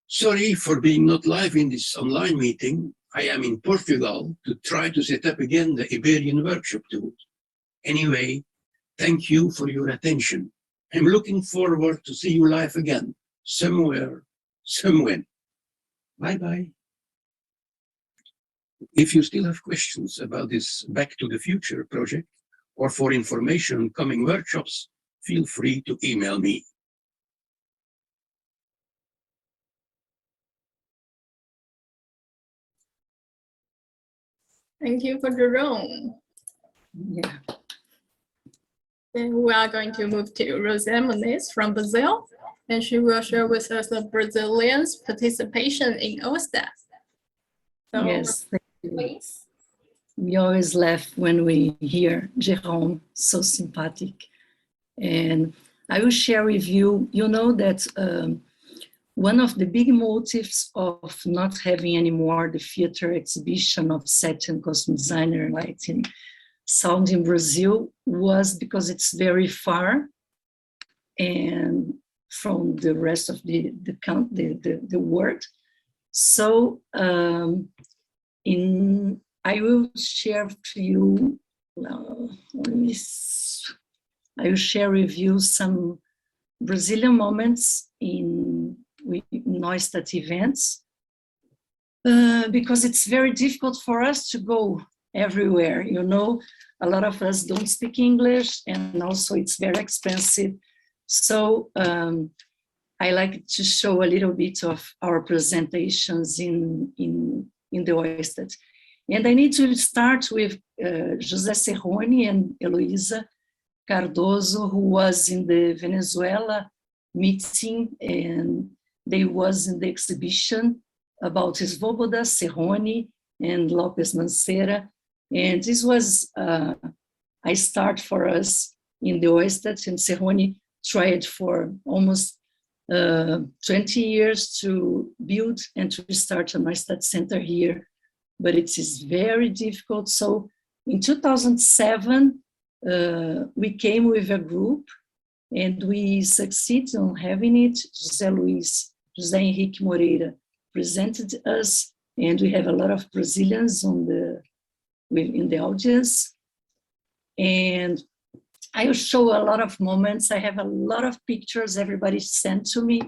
Sorry for being not live in this online meeting. I am in Portugal to try to set up again the Iberian workshop tool. Anyway, thank you for your attention. I'm looking forward to see you live again, somewhere, somewhen. Bye-bye. If you still have questions about this Back to the Future project, or for information on coming workshops, feel free to email me. Thank you for Jerome. Yeah. Then we are going to move to Rosane Muniz from Brazil, and she will share with us the Brazilians' participation in OISTAT. So, Yes, thank you. please. We always laugh when we hear Jerome, so sympathetic. And I will share with you, you know that one of the big motives of not having anymore the theater exhibition of set and costume designer like in Sound in Brazil was because it's very far and from the rest of the world. So I will share to you, I will share with you some Brazilian moments in OISTAT events, because it's very difficult for us to go everywhere. You know, a lot of us don't speak English, and also it's very expensive So I like to show a little bit of our presentations in the OISTAT. And I need to start with José Serrone and Heloísa Cardoso, who was in the Venezuela meeting, and they was in the exhibition about Svoboda, Serrone, and Lopes Mancera. And this was a start for us in the OISTAT, and Serrone tried for almost 20 years to build and to start an OISTAT center here, but it is very difficult. So in 2007, we came with a group and we succeeded on having it. José Henrique Moreira presented us, and we have a lot of Brazilians in the audience. And I will show a lot of moments. I have a lot of pictures everybody sent to me,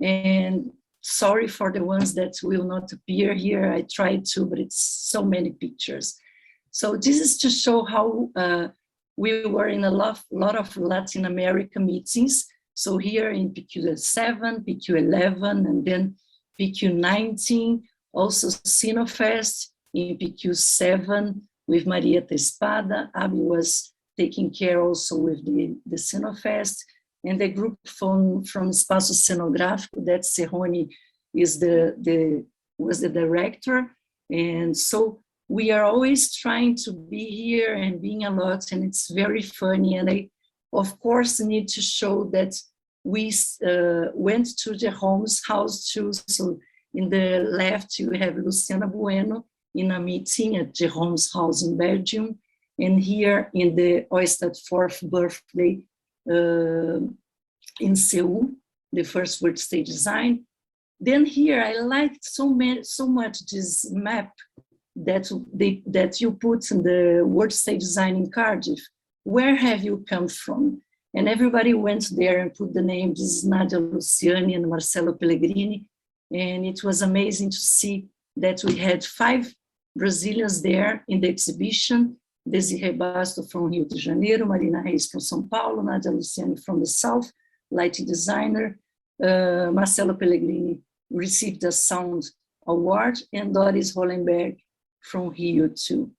and sorry for the ones that will not appear here. I tried to, but it's so many pictures. So this is to show how we were in a lot of Latin America meetings. So here in PQ7, PQ11, and then PQ19, also Sinofest in PQ7 with Maria Tespada. Abi was taking care also with the Sinofest, and the group from Espaço Cenográfico, that Serrone is was the director. And so we are always trying to be here and being a lot, and it's very funny. And I, of course, need to show that we went to Jerome's house too. So in the left, you have Luciana Bueno in a meeting at Jerome's house in Belgium. And here in the OISTAT 4th birthday in Seoul, the first world stage design. Then here, I liked so much this map that you put in the world stage design in Cardiff. Where have you come from? And everybody went there and put the name. This is Nadia Luciani and Marcelo Pellegrini. And it was amazing to see that we had 5 Brazilians there in the exhibition. Desiree Basto from Rio de Janeiro, Marina Reis from São Paulo, Nadia Luciani from the South, lighting designer. Marcelo Pellegrini received a sound award, and Doris Hollenberg from Rio too.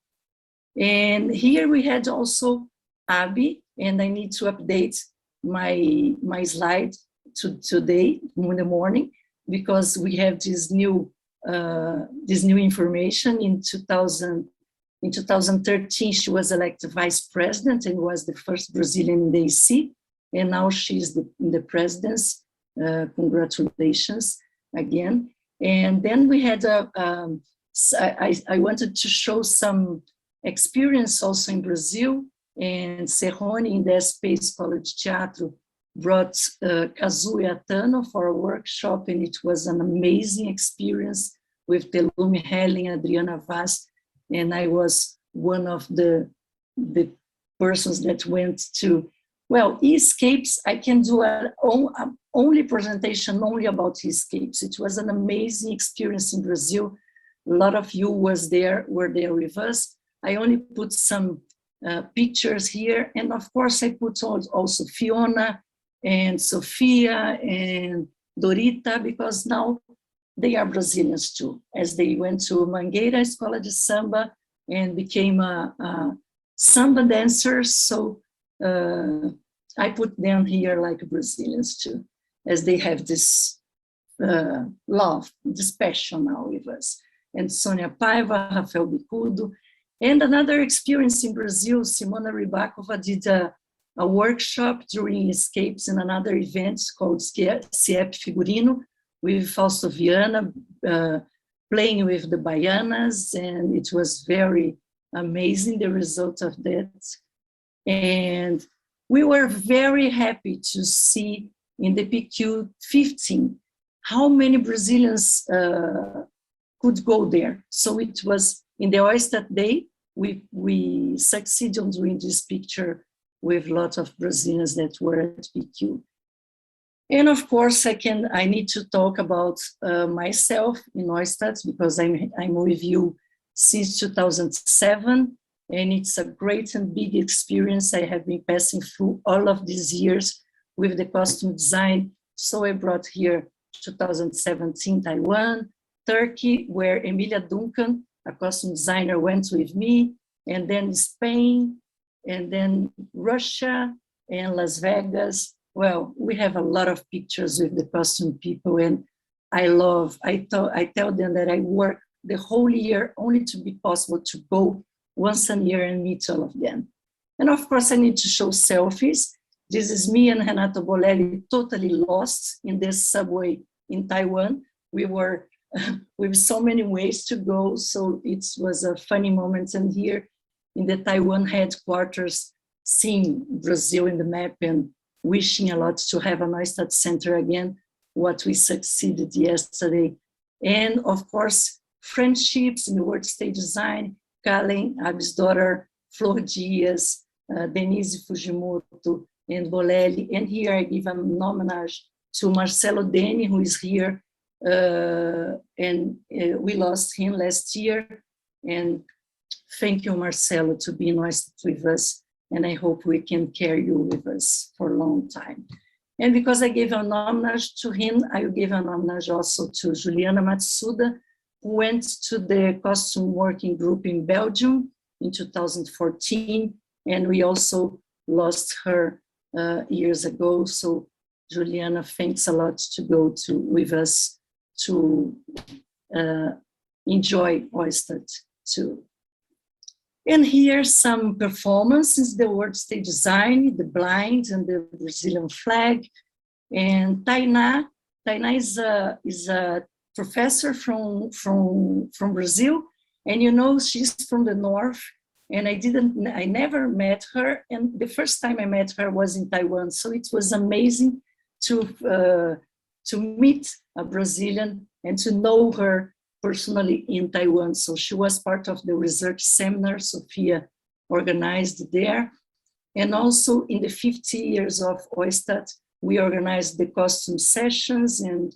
And here we had also Abi, and I need to update my slide today in the morning, because we have this new information. In 2013, she was elected vice president and was the first Brazilian in the AC, and now she's in the presidency. Congratulations again. And then we had I wanted to show some experience also in Brazil, and Serrone in the Space College Teatro brought Kazuo Atano for a workshop, and it was an amazing experience with Telumi Helling, Adriana Vaz, and I was one of the persons that went to, well, escapes. I can do only presentation only about escapes. It was an amazing experience in Brazil. A lot of you were there with us. I only put some pictures here, and of course I put also Fiona and Sofia and Dorita, because now they are Brazilians too, as they went to Mangueira Escola de Samba and became a samba dancers. So I put them here like Brazilians too, as they have this love, this passion now with us. And Sonia Paiva, Rafael Bicudo. And another experience in Brazil, Simona Rybakova did a workshop during Escapes in another event called CIEP Figurino, with Fausto Viana playing with the Baianas, and it was very amazing, the result of that. And we were very happy to see in the PQ 15 how many Brazilians could go there. So it was in the OISTAT Day, we succeeded on doing this picture with lots of Brazilians that were at PQ. And of course, I need to talk about myself in OISTAT, because I'm with you since 2007, and it's a great and big experience I have been passing through all of these years with the costume design. So I brought here 2017 Taiwan, Turkey, where Emilia Duncan, a costume designer, went with me, and then Spain, and then Russia and Las Vegas. Well, we have a lot of pictures with the costume people, and I tell them that I work the whole year only to be possible to go once a year and meet all of them. And of course, I need to show selfies. This is me and Renato Bolelli totally lost in this subway in Taiwan. We were with so many ways to go, so it was a funny moment. And here in the Taiwan headquarters, seeing Brazil in the map and wishing a lot to have an OISTAT center again, what we succeeded yesterday. And of course, friendships in the world stage design, Kalen, Ab's daughter, Flor Diaz, Denise Fujimoto, and Bolelli. And here I give an homage to Marcelo Deni, who is here. We lost him last year. And thank you, Marcelo, to be in OISTAT with us. And I hope we can carry you with us for a long time. And because I gave an homage to him, I will give an homage also to Juliana Matsuda, who went to the costume working group in Belgium in 2014. And we also lost her years ago. So Juliana, thanks a lot to go with us to enjoy OISTAT too. And here's some performances, the world stage design, the blind and the Brazilian flag. And Tainá is a professor from Brazil. And you know, she's from the north. And I never met her. And the first time I met her was in Taiwan. So it was amazing to meet a Brazilian and to know her personally in Taiwan. So she was part of the research seminar Sophia organized there. And also in the 50 years of OISTAT, we organized the costume sessions and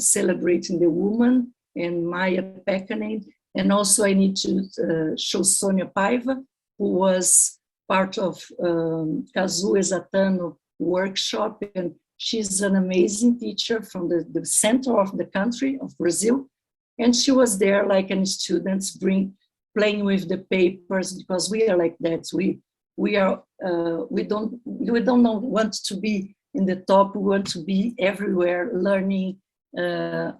celebrating the woman and Maya Pekkanen. And also I need to show Sonia Paiva, who was part of Kazu Exatano workshop. And she's an amazing teacher from the center of the country of Brazil. And she was there like any students playing with the papers, because we are like that. We don't want to be in the top. We want to be everywhere, learning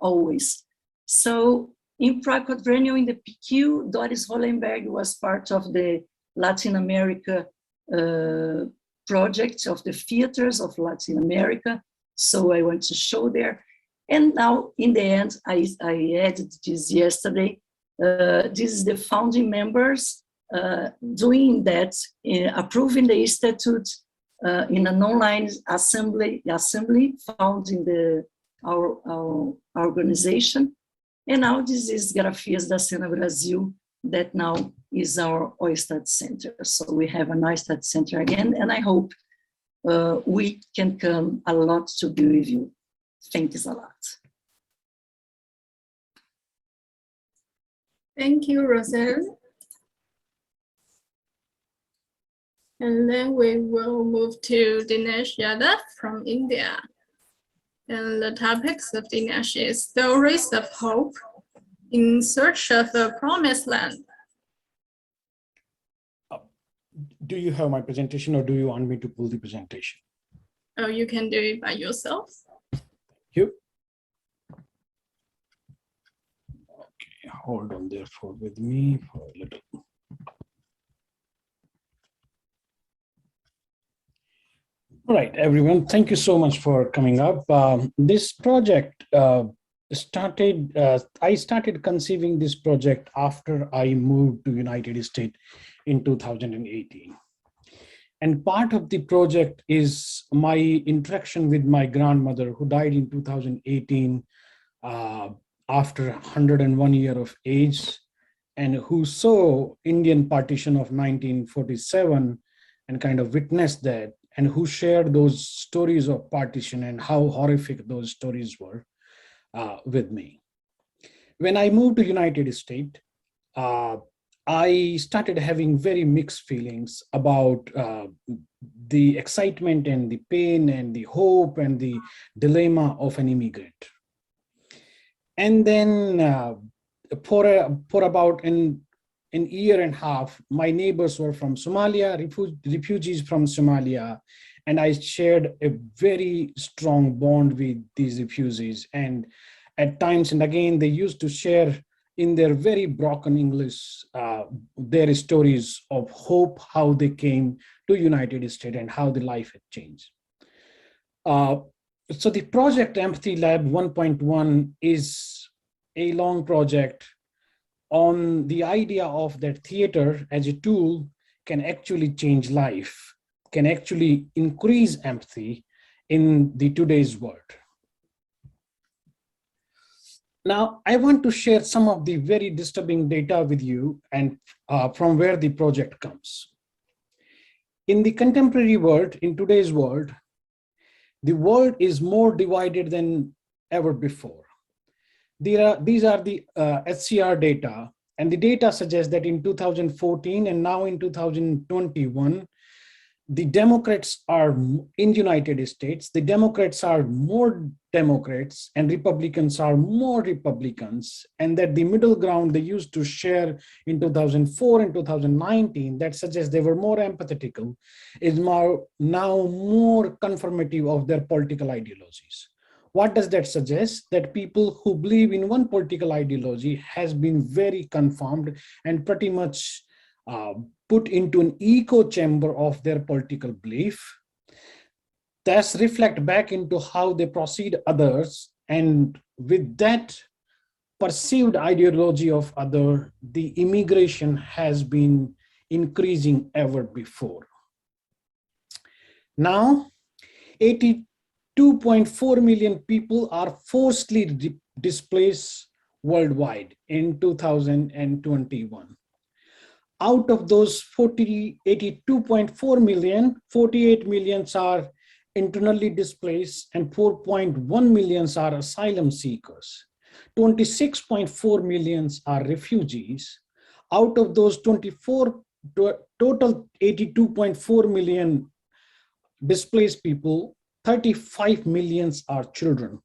always. So in Prague Quadrennial in the PQ, Doris Hollenberg was part of the Latin America project of the theaters of Latin America. So I want to show there. And now, in the end, I added this yesterday. This is the founding members doing that, approving the statute in an online assembly found in our organization. And now this is Grafias da Cena Brasil, that now is our OISTAT Center. So we have an OISTAT Center again, and I hope we can come a lot to be with you. Thanks a lot. Thank you, Roselle. And then we will move to Dinesh Yadav from India. And the topics of Dinesh is Stories of Hope in Search of the Promised Land. Do you have my presentation, or do you want me to pull the presentation? Oh, you can do it by yourself. You. Okay, hold on therefore with me for a little. All right, everyone, thank you so much for coming up. This project I started conceiving this project after I moved to United States in 2018. And part of the project is my interaction with my grandmother, who died in 2018 after 101 years of age, and who saw Indian partition of 1947 and kind of witnessed that, and who shared those stories of partition and how horrific those stories were with me. When I moved to United States, I started having very mixed feelings about the excitement and the pain and the hope and the dilemma of an immigrant. And then for about an year and a half, my neighbors were from Somalia, refugees from Somalia, and I shared a very strong bond with these refugees. And at times, and again, they used to share in their very broken English, their stories of hope, how they came to United States and how the life had changed. So the project Empathy Lab 1.1 is a long project on the idea of that theater as a tool can actually change life, can actually increase empathy in the today's world. Now, I want to share some of the very disturbing data with you and from where the project comes. In the contemporary world, in today's world, the world is more divided than ever before. These are the HCR data, and the data suggests that in 2014 and now in 2021, the Democrats are in the United States, the Democrats are more Democrats and Republicans are more Republicans, and that the middle ground they used to share in 2004 and 2019 that suggests they were more empathetical is now more confirmative of their political ideologies. What does that suggest? That people who believe in one political ideology has been very confirmed and pretty much put into an echo chamber of their political belief. That's reflect back into how they proceed others. And with that perceived ideology of other, the immigration has been increasing ever before. Now, 82.4 million people are forcibly displaced worldwide in 2021. Out of those 82.4 million, 48 million are internally displaced and 4.1 million are asylum seekers. 26.4 million are refugees. Out of those total 82.4 million displaced people, 35 million are children.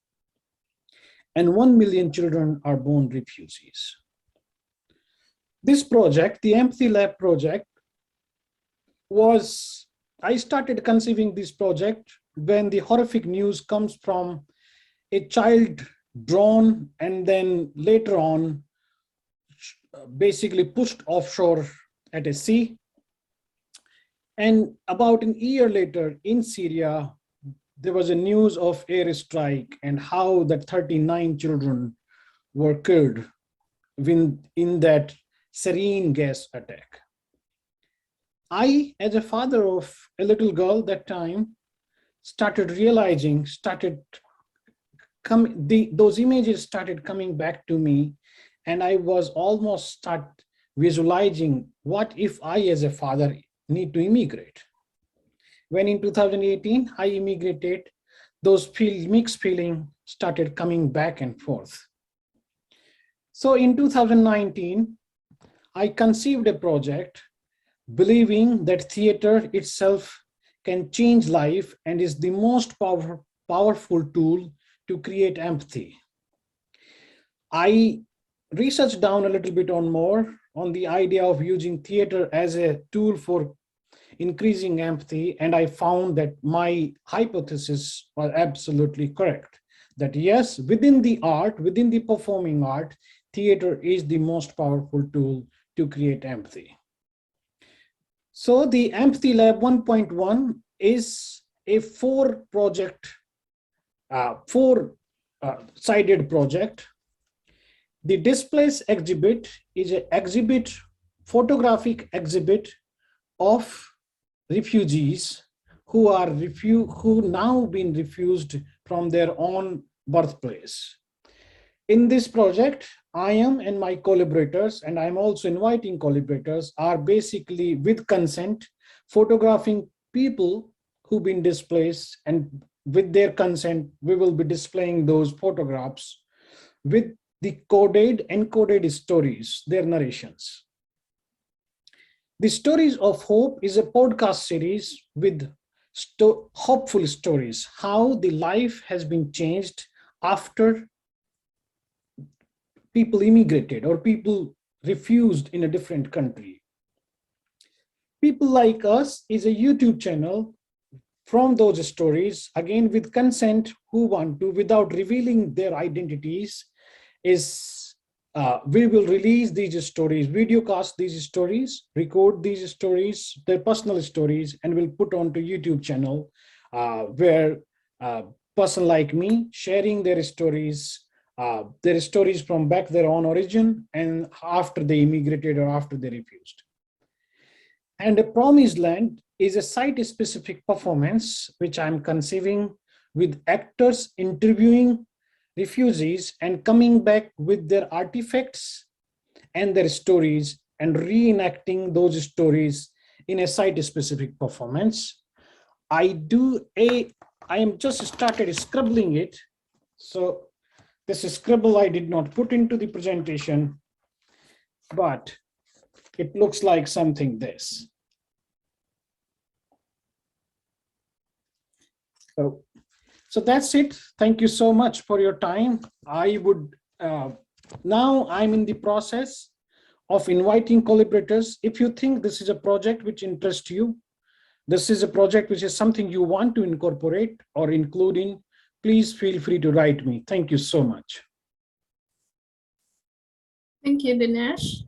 And 1 million children are born refugees. This project, the Empathy Lab project, I started conceiving this project when the horrific news comes from a child drawn and then later on basically pushed offshore at a sea. And about a year later in Syria, there was a news of airstrike and how that 39 children were killed in that sarin gas attack. I, as a father of a little girl that time, started realizing, those images started coming back to me, and I was almost start visualizing what if I, as a father, need to immigrate. When in 2018, I immigrated, those mixed feelings started coming back and forth. So in 2019, I conceived a project believing that theater itself can change life and is the most powerful tool to create empathy. I researched down a little bit more on the idea of using theater as a tool for increasing empathy, and I found that my hypothesis was absolutely correct. That yes, within the art, within the performing art, theater is the most powerful tool to create empathy. So the Empathy Lab 1.1 is a four-sided project. The Displays exhibit is an photographic exhibit of refugees who now been refused from their own birthplace. In this project, I am and my collaborators, and I'm also inviting collaborators, are basically with consent, photographing people who've been displaced, and with their consent, we will be displaying those photographs with the encoded stories, their narrations. The Stories of Hope is a podcast series with hopeful stories, how the life has been changed after people immigrated or people refused in a different country. People Like Us is a YouTube channel from those stories, again with consent, who want to, without revealing their identities, we will release these stories, videocast these stories, record these stories, their personal stories, and we'll put onto YouTube channel where person like me sharing their stories from back their own origin and after they immigrated or after they refused. And A Promised Land is a site-specific performance which I'm conceiving with actors interviewing refugees and coming back with their artifacts and their stories and reenacting those stories in a site-specific performance. I am just started scribbling it. So this scribble I did not put into the presentation, but it looks like something this. So that's it. Thank you so much for your time. I would, now I'm in the process of inviting collaborators. If you think this is a project which interests you, this is a project which is something you want to incorporate or include in, please feel free to write me. Thank you so much. Thank you, Dinesh.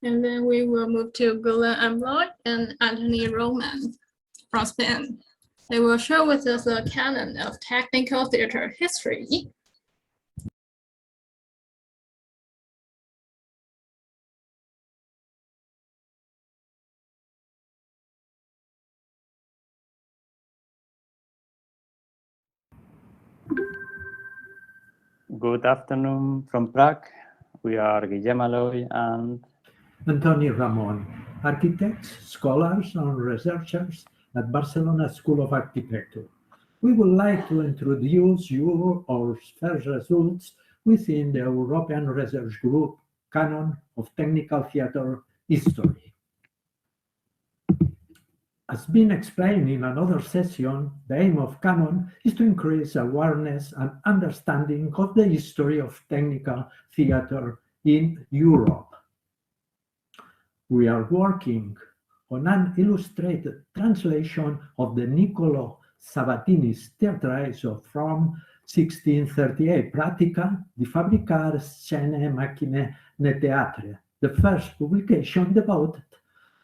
And then we will move to Gulen Amloy and Anthony Roman from Spain. They will share with us a canon of technical theater history. Good afternoon from Prague. We are Guillem Aloy and Antonio Ramon, architects, scholars, and researchers at Barcelona School of Architecture. We would like to introduce you our first results within the European Research Group Canon of Technical Theatre History. As been explained in another session, the aim of Canon is to increase awareness and understanding of the history of technical theatre in Europe. We are working on an illustrated translation of the Niccolò Sabatini's Teatro from 1638, Pratica di fabbricare scene e macchine nei teatri, the first publication devoted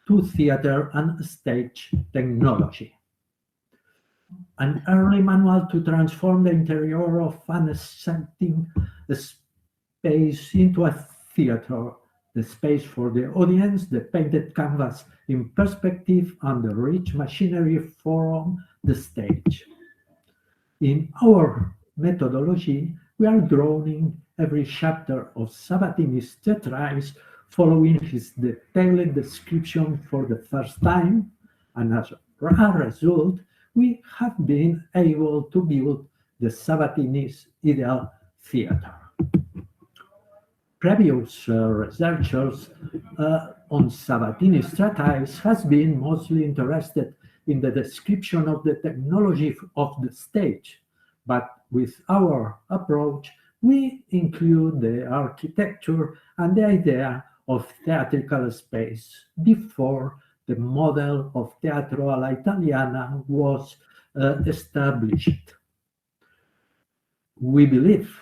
to theater and stage technology. An early manual to transform the interior of an exciting space into a theater, the space for the audience, the painted canvas in perspective, and the rich machinery from the stage. In our methodology, we are drawing every chapter of Sabatini's Teatrais, following his detailed description for the first time, and as a result, we have been able to build the Sabatini's ideal theater. Previous researchers on Sabatini's treatise has been mostly interested in the description of the technology of the stage, but with our approach, we include the architecture and the idea of theatrical space before the model of Teatro alla Italiana was established. We believe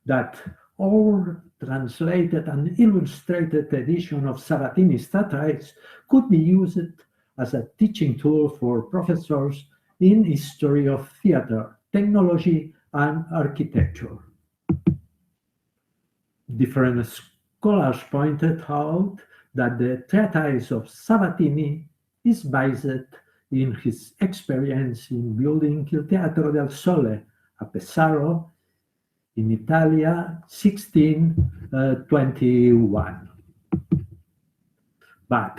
that our translated and illustrated edition of Sabatini's Teatrais could be used as a teaching tool for professors in history of theater, technology, and architecture. Different scholars pointed out that the treatise of Sabatini is based in his experience in building Il Teatro del Sole a Pesaro in Italia, 1621. But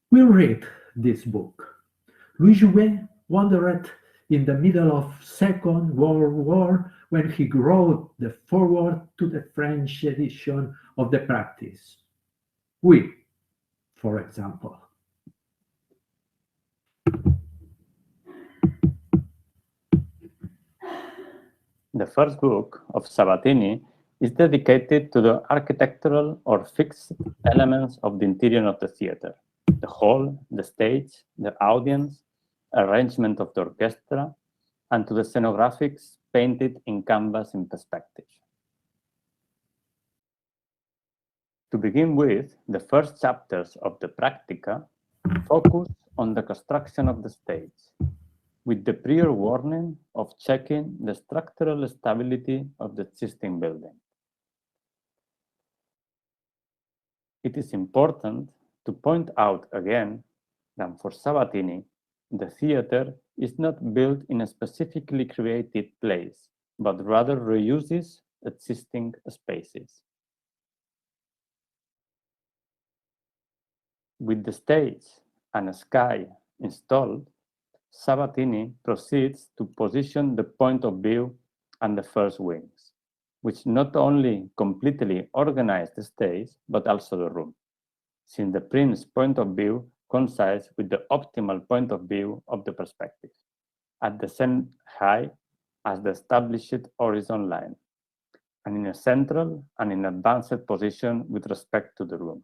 we read this book. Louis Jouvet wandered in the middle of Second World War when he wrote the foreword to the French edition of the practice. We, for example. The first book of Sabatini is dedicated to the architectural or fixed elements of the interior of the theater, the hall, the stage, the audience, arrangement of the orchestra, and to the scenographics painted in canvas in perspective. To begin with, the first chapters of the Practica focus on the construction of the stage, with the prior warning of checking the structural stability of the existing building. It is important to point out again that for Sabatini, the theater is not built in a specifically created place, but rather reuses existing spaces. With the stage and a sky installed, Sabatini proceeds to position the point of view and the first wings, which not only completely organize the stage, but also the room, since the prince's point of view coincides with the optimal point of view of the perspective, at the same height as the established horizon line, and in a central and in advanced position with respect to the room.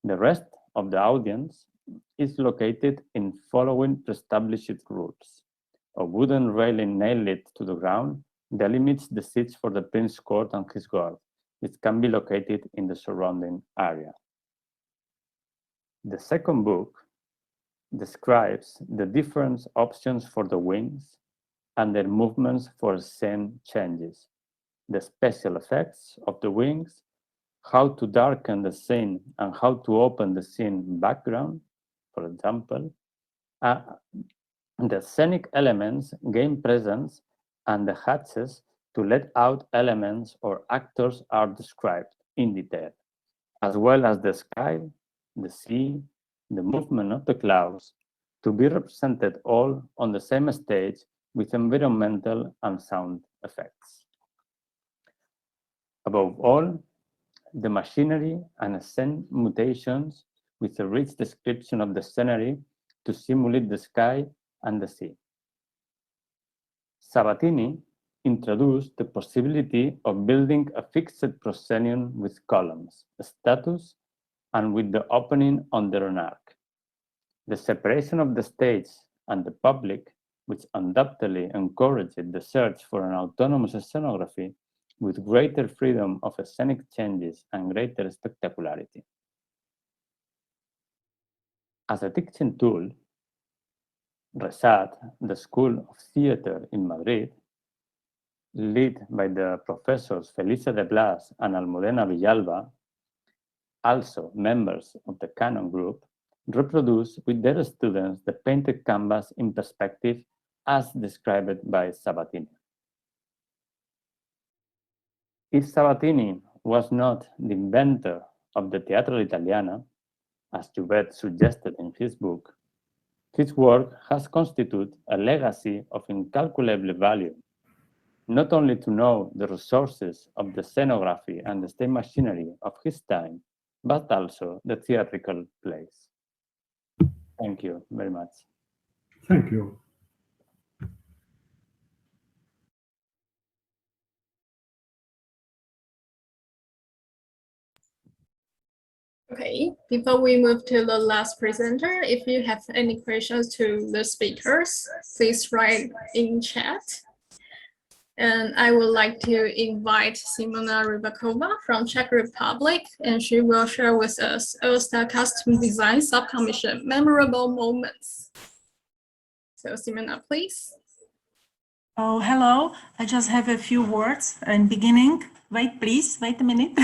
The rest of the audience is located in following pre-established rules. A wooden railing nailed to the ground delimits the seats for the prince's court and his guard, which can be located in the surrounding area. The second book describes the different options for the wings and their movements for scene changes, the special effects of the wings, how to darken the scene and how to open the scene background, for example. The scenic elements gain presence and the hatches to let out elements or actors are described in detail, as well as the sky, the sea, the movement of the clouds, to be represented all on the same stage with environmental and sound effects. Above all, the machinery and scene mutations with a rich description of the scenery to simulate the sky and the sea. Sabatini introduced the possibility of building a fixed proscenium with columns, statues, and with the opening under an arc. The separation of the stage and the public, which undoubtedly encouraged the search for an autonomous scenography with greater freedom of scenic changes and greater spectacularity. As a teaching tool, RESAT, the School of Theatre in Madrid, led by the professors Felisa de Blas and Almudena Villalba, also members of the Canon group, reproduce with their students the painted canvas in perspective as described by Sabatini. If Sabatini was not the inventor of the Teatro Italiana, as Jouvet suggested in his book, his work has constituted a legacy of incalculable value, not only to know the resources of the scenography and the stage machinery of his time, but also the theatrical plays. Thank you very much. Thank you. Okay, before we move to the last presenter, if you have any questions to the speakers, please write in chat. And I would like to invite Simona Rybakova from Czech Republic, and she will share with us OISTAT Costume Design Subcommission memorable moments. So Simona, please. Oh, hello. I just have a few words in beginning. Wait, please, wait a minute.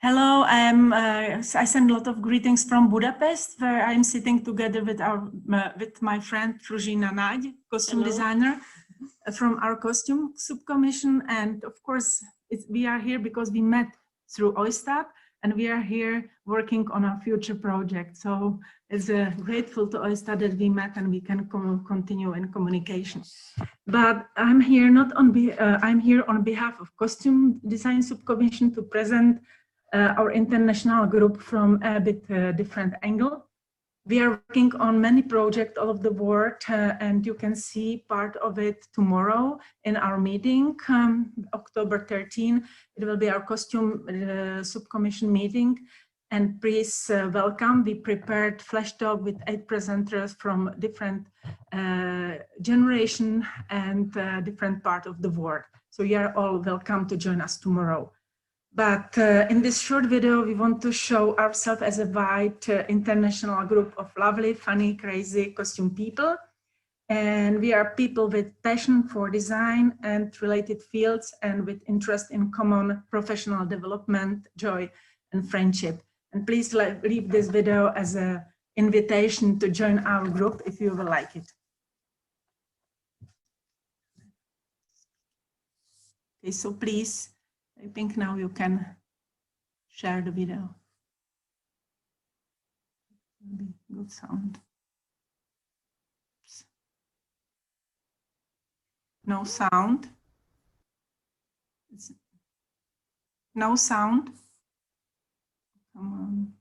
Hello, I send a lot of greetings from Budapest, where I'm sitting together with my friend Fruzsina Nagy, costume designer from our costume subcommission. And of course, we are here because we met through OISTAT, and we are here working on our future project. So it's grateful to OISTAT that we met and we can continue in communication. But I'm here not on I'm here on behalf of Costume Design Subcommission to present our international group from a bit different angle. We are working on many projects all over the world, and you can see part of it tomorrow in our meeting, October 13. It will be our costume subcommission meeting. And please welcome. We prepared flash talk with 8 presenters from different generation and different part of the world. So you are all welcome to join us tomorrow. But in this short video, we want to show ourselves as a wide international group of lovely, funny, crazy costume people. And we are people with passion for design and related fields and with interest in common professional development, joy, and friendship. And please leave this video as an invitation to join our group if you will like it. Okay, so please, I think now you can share the video. Maybe good sound. Oops. No sound. No sound. Come on.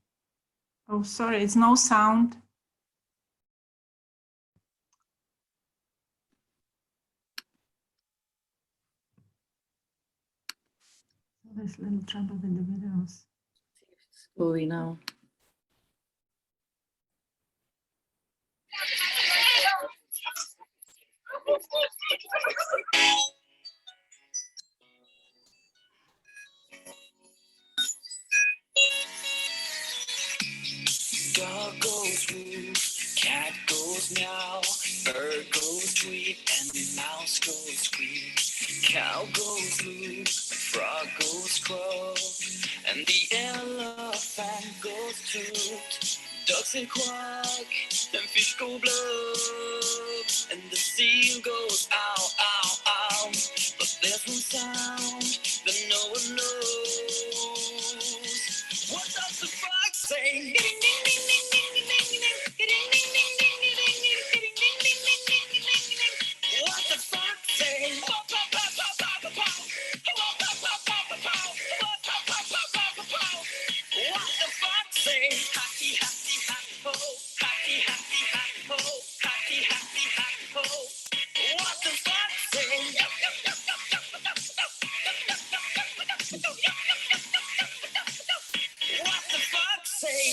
Oh, sorry, it's no sound. There's a little trouble with the videos. It's going now. Dog goes woo, cat goes meow, bird goes tweet, and mouse goes squeak. Cow goes moo, frog goes croak, and the elephant goes toot. Ducks and quack, and fish go blub, and the seal goes ow, ow, ow. But there's one sound that no one knows. What does the frog say? What the fuck say? What the fuck say? Happy, happy, happy, ho. Happy, happy, happy, ho. Happy, happy, happy, ho. What the fuck say? What the fuck say?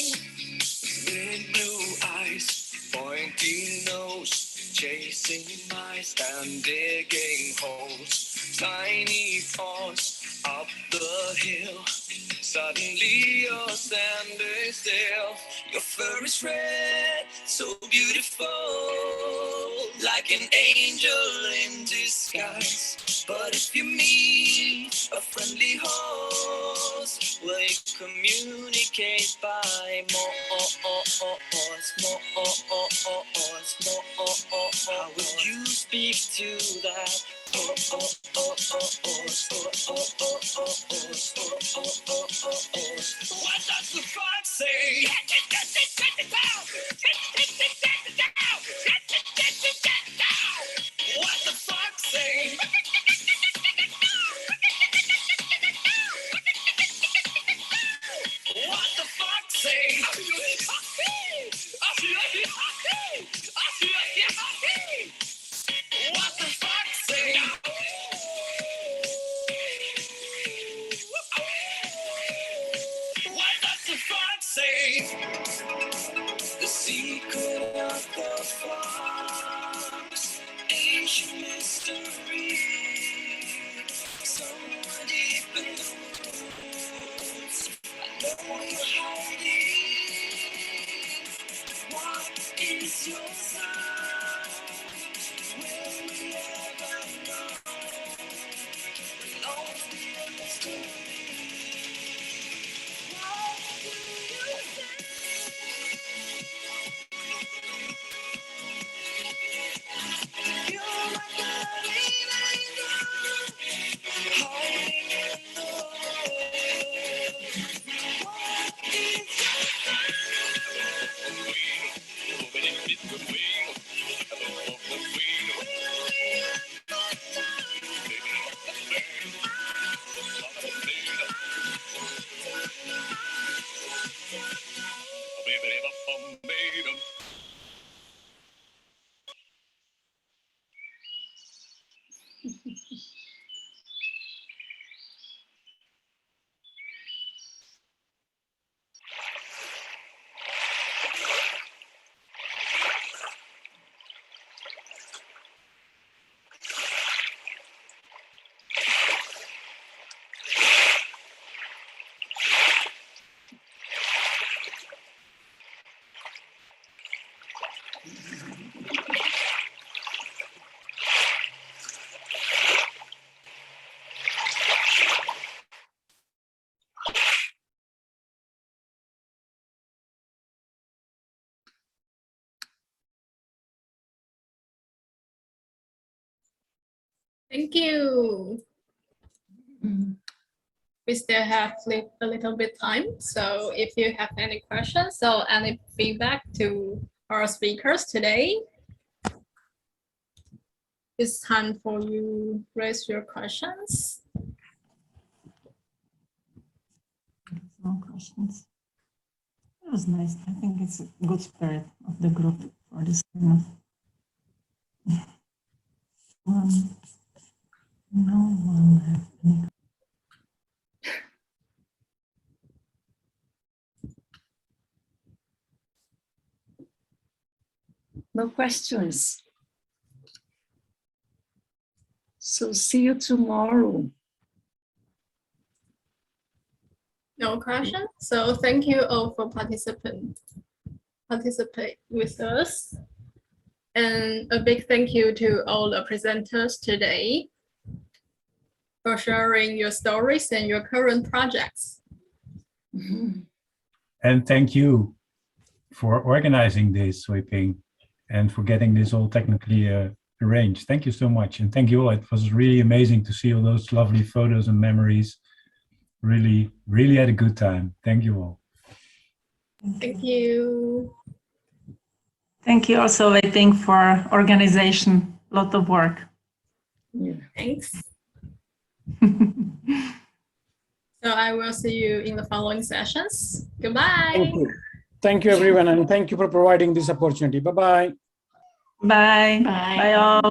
Big blue eyes, pointy nose, chasing mice and digging holes. Tiny paws up the hill. Suddenly you're standing still. Your fur is red, so beautiful, like an angel in disguise. But if you meet a friendly horse, will you communicate by more? How will you speak to that? What does the frog say? What the fuck say? What the fuck say? What the fuck say? Thank you. We still have a little bit time. So if you have any questions or any feedback to our speakers today, it's time for you to raise your questions. No questions. It was nice. I think it's a good spirit of the group for this kind of. No one have any. No questions. So see you tomorrow. No question. So thank you all for participate with us. And a big thank you to all the presenters today for sharing your stories and your current projects. And thank you for organizing this, Wei Ping, and for getting this all technically arranged. Thank you so much. And thank you all. It was really amazing to see all those lovely photos and memories. Really, really had a good time. Thank you all. Thank you. Thank you also, I think, for organization. A lot of work. Yeah. Thanks. So I will see you in the following sessions. Goodbye. Thank you. Thank you, everyone, and thank you for providing this opportunity. Bye-bye. Bye. Bye all.